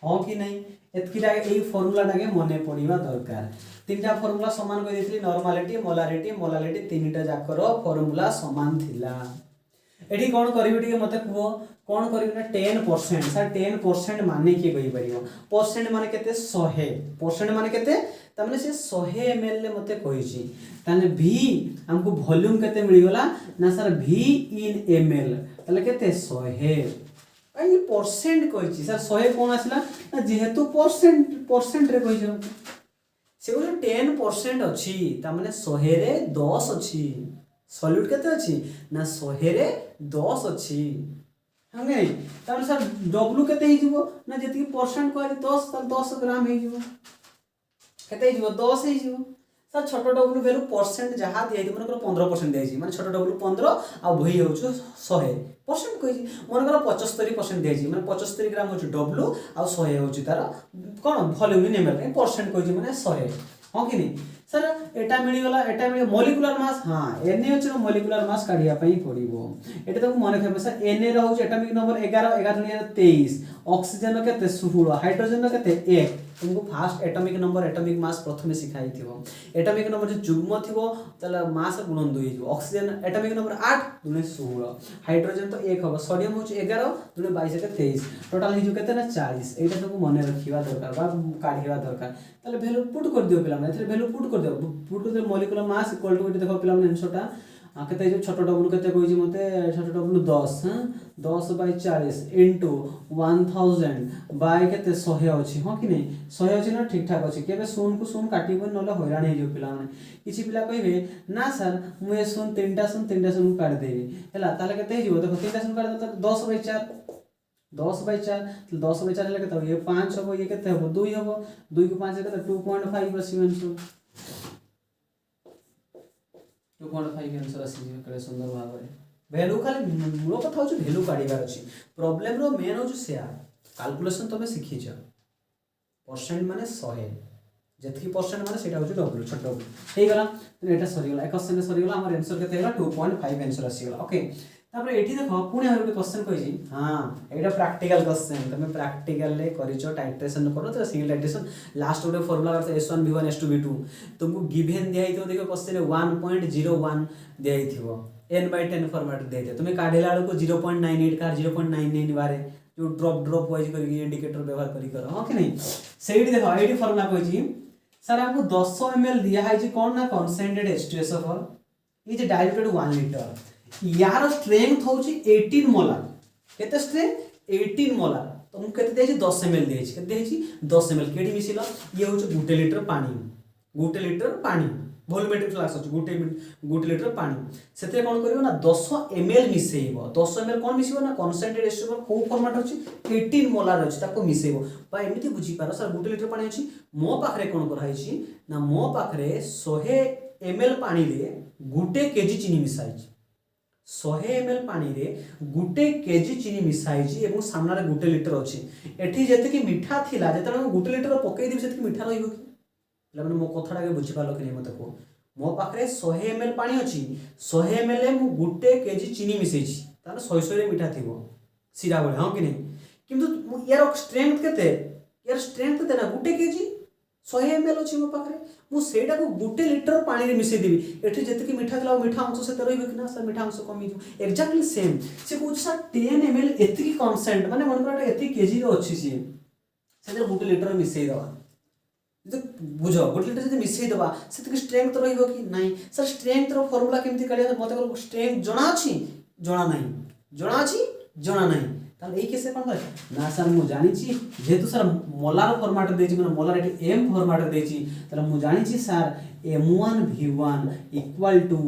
हो कि नहीं एतकी टाके एई फार्मूला टाके मने पड़िबा दरकार तीनटा फार्मूला समान कहि देथि नॉर्मलिटी मोलारिटी तीनटा जाकर फार्मूला समान थिला एठी कोन करिवि टिके मते कुओ कोन करिवि ना 10% सर 10% माने के कहि परियो परसेंट माने केते 100% माने केते तमने से 100 ml ले मते कहि छी ताने v हमको वॉल्यूम केते मिली गला ना सर v इन ml तले केते 100 आई परसेंट कहि छी सर 100 कोन आसला ना जेहेतु परसेंट रे कहि छ से 10% अछि तमने 100 रे 10 अछि सॉल्यूट केते अछि ना 100 रे 10 अछि हंगे तार सर w केते हि जिवो ना जति परसेंट कहै 10 तार 10 ग्राम हि जिवो केते हि जिवो 10 हि जिवो सर छोट डब्ल्यू वैल्यू परसेंट जहाँ दिखाई मन 15% दिखाई माने छोट डब्ल्यू 15 आ भई हो 100% कही मन 75% दिखाई माने 75 ग्राम हो डब्ल्यू आ 100 हो तार कौन वॉल्यूम नेमर परसेंट कही माने 100 हाँ कि नहीं सर एटा मिलगला एटा मिल मॉलिक्यूलर मास हाँ NaOH रो मॉलिक्यूलर मास काढिया पई पड़िबो एटा तो मन रखबे सर Na रो होछ एटॉमिक नंबर 11 11 23 ऑक्सीजन केते 16 हाइड्रोजन केते 1 तुमको fast atomic number atomic mass प्रथमे सिखाई थिबो एटॉमिक नंबर जो जुग्म थिबो तला मास गुणन 2 हिजो ऑक्सीजन एटॉमिक नंबर 8 दुने 16 हाइड्रोजन तो 1 होबो सोडियम होछ 11 दुने 22 के 23 टोटल हिजो केते ना 40 एटा तुमको मन रखिबा दरकार बा काढिबा दरकार तले वैल्यू पुट कर दियो पिला एथरे वैल्यू पुट कर दियो पुट कर दियो मॉलिक्यूलर मास इक्वल टू देखो पिला आंसरटा केते जो छोट डब्ल्यू केते कहै छी मते छोट डब्ल्यू 10 हां 10 बाय 40 इनटू 1000 बाय केते 100 अछि हां कि नै 100 अछि ना ठीक ठाक अछि केबे शून को शून काटिबो नले हैरान हे जो पिला माने किछि पिला कहबे ना सर मु ए शून तीनटा शून काट देबी हैला ताले केते हिजो देखो तीनटा शून काट दे 10 बाय 4 10 बाय 4 10 बाय 4 केते ये 5 हबो ये केते हबो 2 हबो 2 को 5 केते 2.5 बसिबन सो 2.5 आंसर आसी जे सुंदर भाव रे वैल्यू खाली मूल कथा हो वैल्यू काढिबार अछि प्रॉब्लम रो मेन हो शेयर कैलकुलेशन तमे सिखि छ परसेंट माने 100 जतकी परसेंट माने सेटा हो डब्ल्यू छोट डब्ल्यू हे गला तो एटा सरी गला 1 क्वेश्चन सरी गला हमर आंसर केते गला 2.5 आंसर आसी गला ओके तापर एठी देखो पुणे हम क्वेश्चन कहि छी हां एटा प्रैक्टिकल क्वेश्चन तमे प्रैक्टिकल ले करिचो टाइट्रेशन करो तो सिंगल टाइट्रेशन लास्ट ओडे फार्मूला करते S1 V1 S2 V2 तुमको गिवन दिया हितो देखो क्वेश्चन 1.01 दिया हिथिबो n/10 फॉर्मेट दे दे तुमे काढेला को 0.98 का 0.99 बारे जो ड्रॉप वाइज करके इंडिकेटर व्यवहार करी करो हां कि नहीं सेठी देखो एठी फार्मूला कहि छी सर आपको 200 ml दिया है जी कौन ना कॉन्सेंट्रेटेड H2SO4 ये जे डाइल्यूटेड 1 लीटर यार स्ट्रेंथ होची 18 मोलार केते स्ट्रेंथ 18 मोलार तुम केते देछि 10 ml देछि केते देछि 10 ml केडी मिसिला ये होची 1 लीटर पानी वॉल्यूमेट्रिक फ्लक्स होची 1 लीटर पानी सेते कोन करियो ना 10 ml मिसेइबो 10 ml कोन मिसिबो ना कॉन्सेंट्रेटेड H2SO4 को फॉर्मेट होची 18 मोलार होची ताको मिसेइबो बा एमिति बुझी पारो सर 1 लीटर पानी होची मो पाखरे कोन कराइछि ना मो पाखरे 100 ml पानी रे 1 केजी चीनी मिसाइछि 100 ml पानी रे 1 केजी चीनी मिसाइछि एवं सामना रे 1 लीटर अछि एठी जते कि मीठा थिला जते 1 लीटर पकई दिबि सेते कि मीठा रहिबो कि माने मो कथाडा के बुझी पालो कि नै मते को मो पाखरे 100 ml पानी अछि 100 ml मु 1 केजी चीनी मिसैछि ताने 100 रे मीठा थिबो सिरा बळे हां कि नै किंतु यार स्ट्रेंथ केते ना 1 केजी 100 ml अछि मो पाखरे मु सेटा को 1 लीटर पानी रे मिसै देबी एठी जते कि मीठा थला मीठा अंश से रहिबो कि ना सर मीठा अंश कमी जो एक्जेक्टली सेम से को सर 10 ml एति कंसेंट माने मन पर एति केजी रो अछि से 1 लीटर मिसै दवा जे बुझो 1 लीटर जे मिसै दवा सेति कि स्ट्रेंथ रहिबो कि नाही सर स्ट्रेंथ रो फार्मूला केमति काढिया मते को स्ट्रेंथ जणा अछि जणा नाही ताले एई केसे कोन करे ना सर मु जानि छी जेतु सर मोलार फॉर्मेट देछि माने मोलार एटी m फॉर्मेट देछि ताले मु जानि छी sir m1 v1 equal to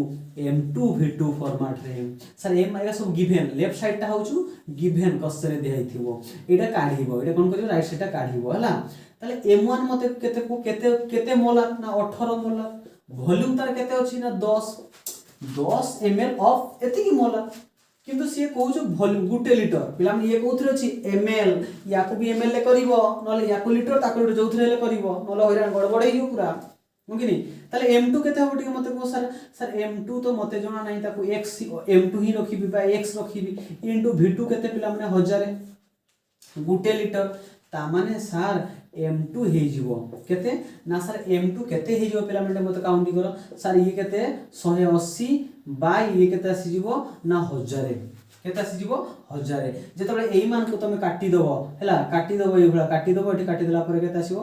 m2 v2 format रे सर m आइगा सब गिवन लेफ्ट साइड ता होछु गिवन क्वेश्चन दे हिथिबो एटा काढिबो एटा कोन करियो राइट साइड ता काढिबो हला ताले m1 मते केते मोलार ना 18 मोलार वॉल्यूम तार केते अछि ना 10 ml ऑफ एति की मोलार किंतु से कहू जो वॉल्यूम 1 लीटर पिला हम ये कहउथरे अछि ml याको भी ml ले करिवो नले याको लीटर ताको लीटर जोथरे ले करिवो नले हैरान गड़बड़ हे पूरा होगिनी ताले m2 केते होबो टिके मते को सर m2 तो मते जणा नाही ताको x m2 ही रखिबी बा x रखिबी इनटू v2 केते पिला माने 1000 1 लीटर ता माने सर m2 हे जिवो केते ना सर m2 केते हे जिवो पिला माने मते काउंट करो सर ये केते 180 बाय ये केते आसी जिवो ना 1000 केते आसी जिवो 1000 जेतबे एई मान को तमे काटी दबो हैला काटी दबो ए भला काटी दबो एठी काटी देला पर केते आसीबो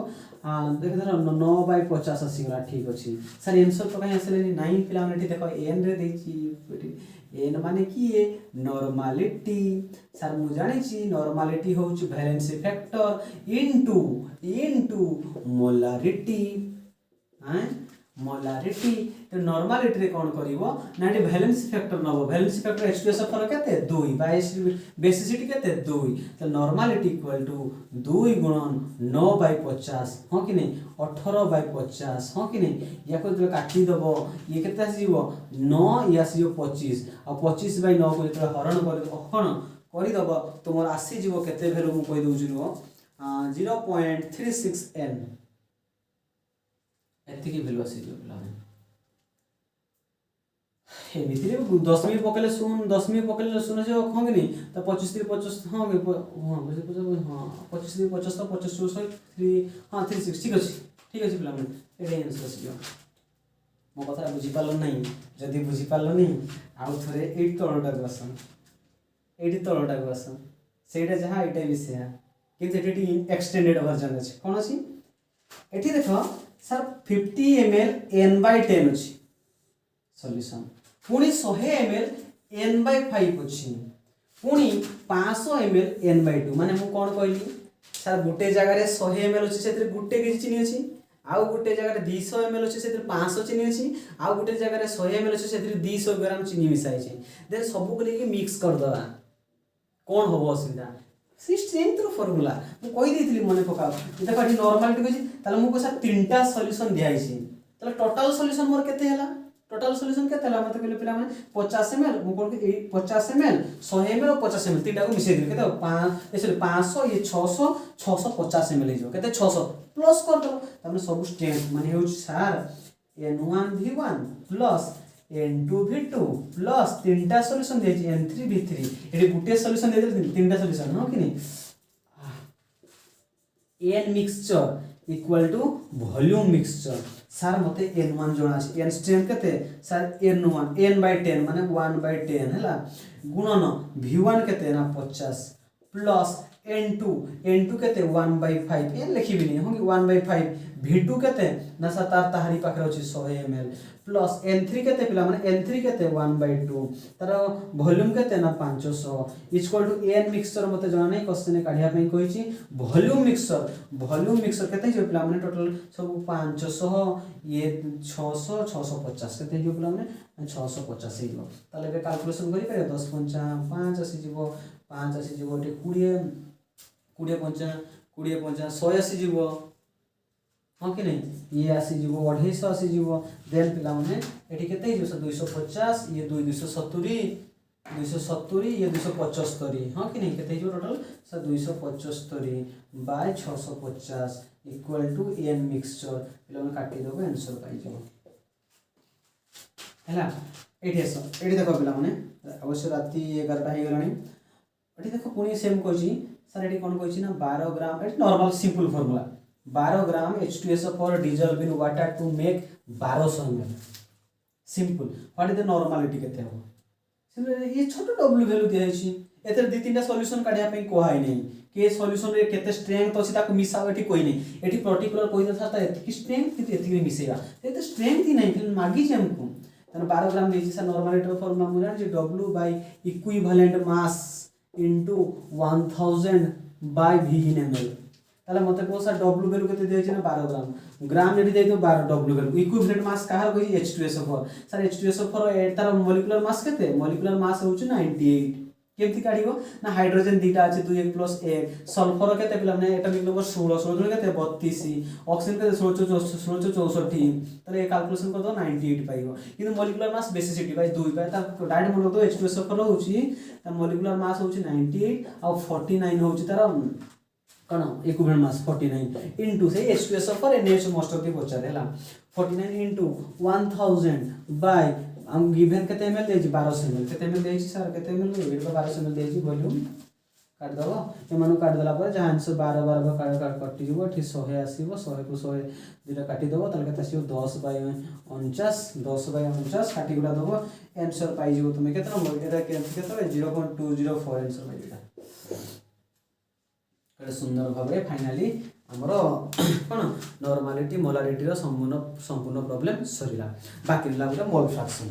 देख धर 9 बाय 50 आसी गला ठीक अछि सर आंसर तो कहीं आसले नहीं पिला माने एठी देखो n रे देछि n माने की ए नॉर्मलिटी सर मु जानि छी नॉर्मलिटी होउछ वैलेंसी फैक्टर इनटू मोलारिटी हैं मोलारिटी तो नॉर्मालिटी रे कोन करिवो ना ये वैलेंसी फैक्टर नबो वैलेंसी फैक्टर H2SO4 केते 2 बाय बेसिसिटी केते 2 तो नॉर्मालिटी इक्वल टू 2 गुणन 9 बाय 50 हां कि नहीं 18 बाय 50 हां कि नहीं या को जो काटी दबो ये केते आसीबो 9 या आसीबो 25 और 25 बाय 9 को जो हरण कर दबो तुमर आसी जीवो केते वैल्यू मु कहि दउछु नो 0.36 n एतिकी वैल्यू आसी जो पिला एमिति रे 10 पकेले सुन 10 पकेले सुन जे खं कि नहीं तो 25 3 50 हां हां 25 3 50 तो 25 2 हां 36 ठीक अछि पिला मन एडे आंसर आसी जो मो कथा बुझी पालो नहीं जदी बुझी पालो नहीं आउ थरे 8 तळटा बसन 8 तळटा बसन सेटा जहा एटा विषय किंतु एटी एक्सटेंडेड वर्जन अछि कोन अछि एठी देखो सर 50 ml n/10 अछि सॉल्यूशन पुणी 100 ml n/5 अछि पुणी 500 ml n/2 माने मु कोन कहली सर गुटे जगह रे 100 ml अछि सेतिर गुटे के चीनी अछि आउ गुटे जगह रे 200 ml अछि सेतिर 500 चीनी अछि आउ गुटे जगह रे 100 ml अछि सेतिर 200 ग्राम चीनी मिसाइ छै देन सब को लेके मिक्स कर दवा कोन होबो असुविधा सी स्ट्रेंथ रो फार्मूला मु कहि देथिली मने पकाओ देखो एठी नॉर्मालिटी कहै ताले मु कोसा तीनटा सॉल्यूशन दियाइ छै ताले टोटल सॉल्यूशन मोर केते हला टोटल सॉल्यूशन केते हला मते कहले पिला माने 50 ml मु कोन के 50 ml 100 ml और 50 ml तीनटा को मिसै दे केते 5 सॉरी 500 ये 600 650 ml जो केते 600 प्लस कर दो तमने सब स्ट्रेंथ माने हो सार n1v1 प्लस n2v2 प्लस तीनटा सॉल्यूशन दे छै n3v3 एटी गुटे सॉल्यूशन दे दे तीनटा सॉल्यूशन हो कि नहीं n mixture equal to volume mixture sir मते n1 जोना छै n स्ट्रेंथ केते सर n1 n/10 माने 1/10 हला गुणन v1 केते ना 50 प्लस n2 केते 1/5 n लिखि भी नहीं होगी 1/5 v2 केते ना सतार ताहारी पाखरे अछि 100 ml प्लस n3 केते पिला माने n3 केते 1/2 तार वॉल्यूम केते ना 500 इक्वल टू n मिक्सचर मते जाना नहीं क्वेश्चन काढिया पई कहि छी वॉल्यूम मिक्सचर केते जो पिला माने टोटल सब 500 ये 600 650 केते जो पिला माने 650 हे जो ताले बे कैलकुलेशन करि पारे 10 5 आसी जीवो 5 आसी जीवो 20 5 100 आसी जीवो हां कि नहीं ये आसी जीवो 250 आसी जीवो देन पिला माने एठी केते हिजो 250 ये 270 ये 275 हां कि नहीं केते हिजो total 275 by 650 equal to n mixture पिला माने काटी देबो आंसर पाइ जो हैला एठी देखो पिला माने अवश्य राती 11टा हे गलानी एठी देखो पुनी सेम कहछि सर एठी कोन कहछि ना 12 ग्राम एठी normal simple formula 12 gram H2SO4 dissolved in water to make 1200 ml simple what is the normality केते हो सिंपल ये छोटो w वैल्यू दिया छी एतर दि तीनटा सॉल्यूशन काढिया पे कोहाई नहीं के सॉल्यूशन रे केते स्ट्रेंथ अछि ताको मिसाव एठी कोइ नहीं एठी पर्टिकुलर कोइ दथा त एठी स्ट्रेंथ किते एठी मिसेबा एते स्ट्रेंथ ही नहीं फिर मागी जे हमको तन 12 ग्राम देछि सर नॉर्मलिटी फार्मूला मु जान जे w by equivalent mass into 1000 by v in ml ताले मते को सर w वैल्यू केते देछि ना 12 ग्राम एठी देइ तो 12 w वैल्यू इक्विवेलेंट मास कहार कहि H2SO4 सर H2SO4 तार मॉलिक्यूलर मास केते मॉलिक्यूलर मास होछि 98 केमति काढिबो ना हाइड्रोजन दीटा अछि 2 1 + 1 सल्फर केते पिला ने एटॉमिक नंबर 16 16 केते 32 ऑक्सीजन केते 16 64 ताले कैलकुलेशन कर दो 98 पाइबो किंतु मॉलिक्यूलर मास बेसिसिटी बाय 2 पाए ता डायरेक्ट मन दो H2SO4 होछि ता मॉलिक्यूलर मास होछि 98 और 49 होछि तार कण इक्विवेलेंट मास 49 इनटू से H2SO4 NaOH most of the पचार हैला 49 इनटू 1000 बाय हम गिवन केते ml देछि 1200 ml केते ml देछि सर केते ml एबे 1200 ml देछि वॉल्यूम काट दबो ए मानु काट दला पर जहां 112 12 काट कटि जबो ठी 100 आसीबो 100 को 100 दिला काटि दबो तल केते आसीबो 10 बाय 49 काटि गुडा दबो आंसर पाइ जबो तुमे केतना मोर केते 0.204 आंसर पाइ जेटा कड़े सुंदर भाबरे फाइनली हमरो कोन नॉर्मालिटी मोलारिटी रो संपूर्ण प्रॉब्लम सरीला बाकी ला मोल फ्रैक्शन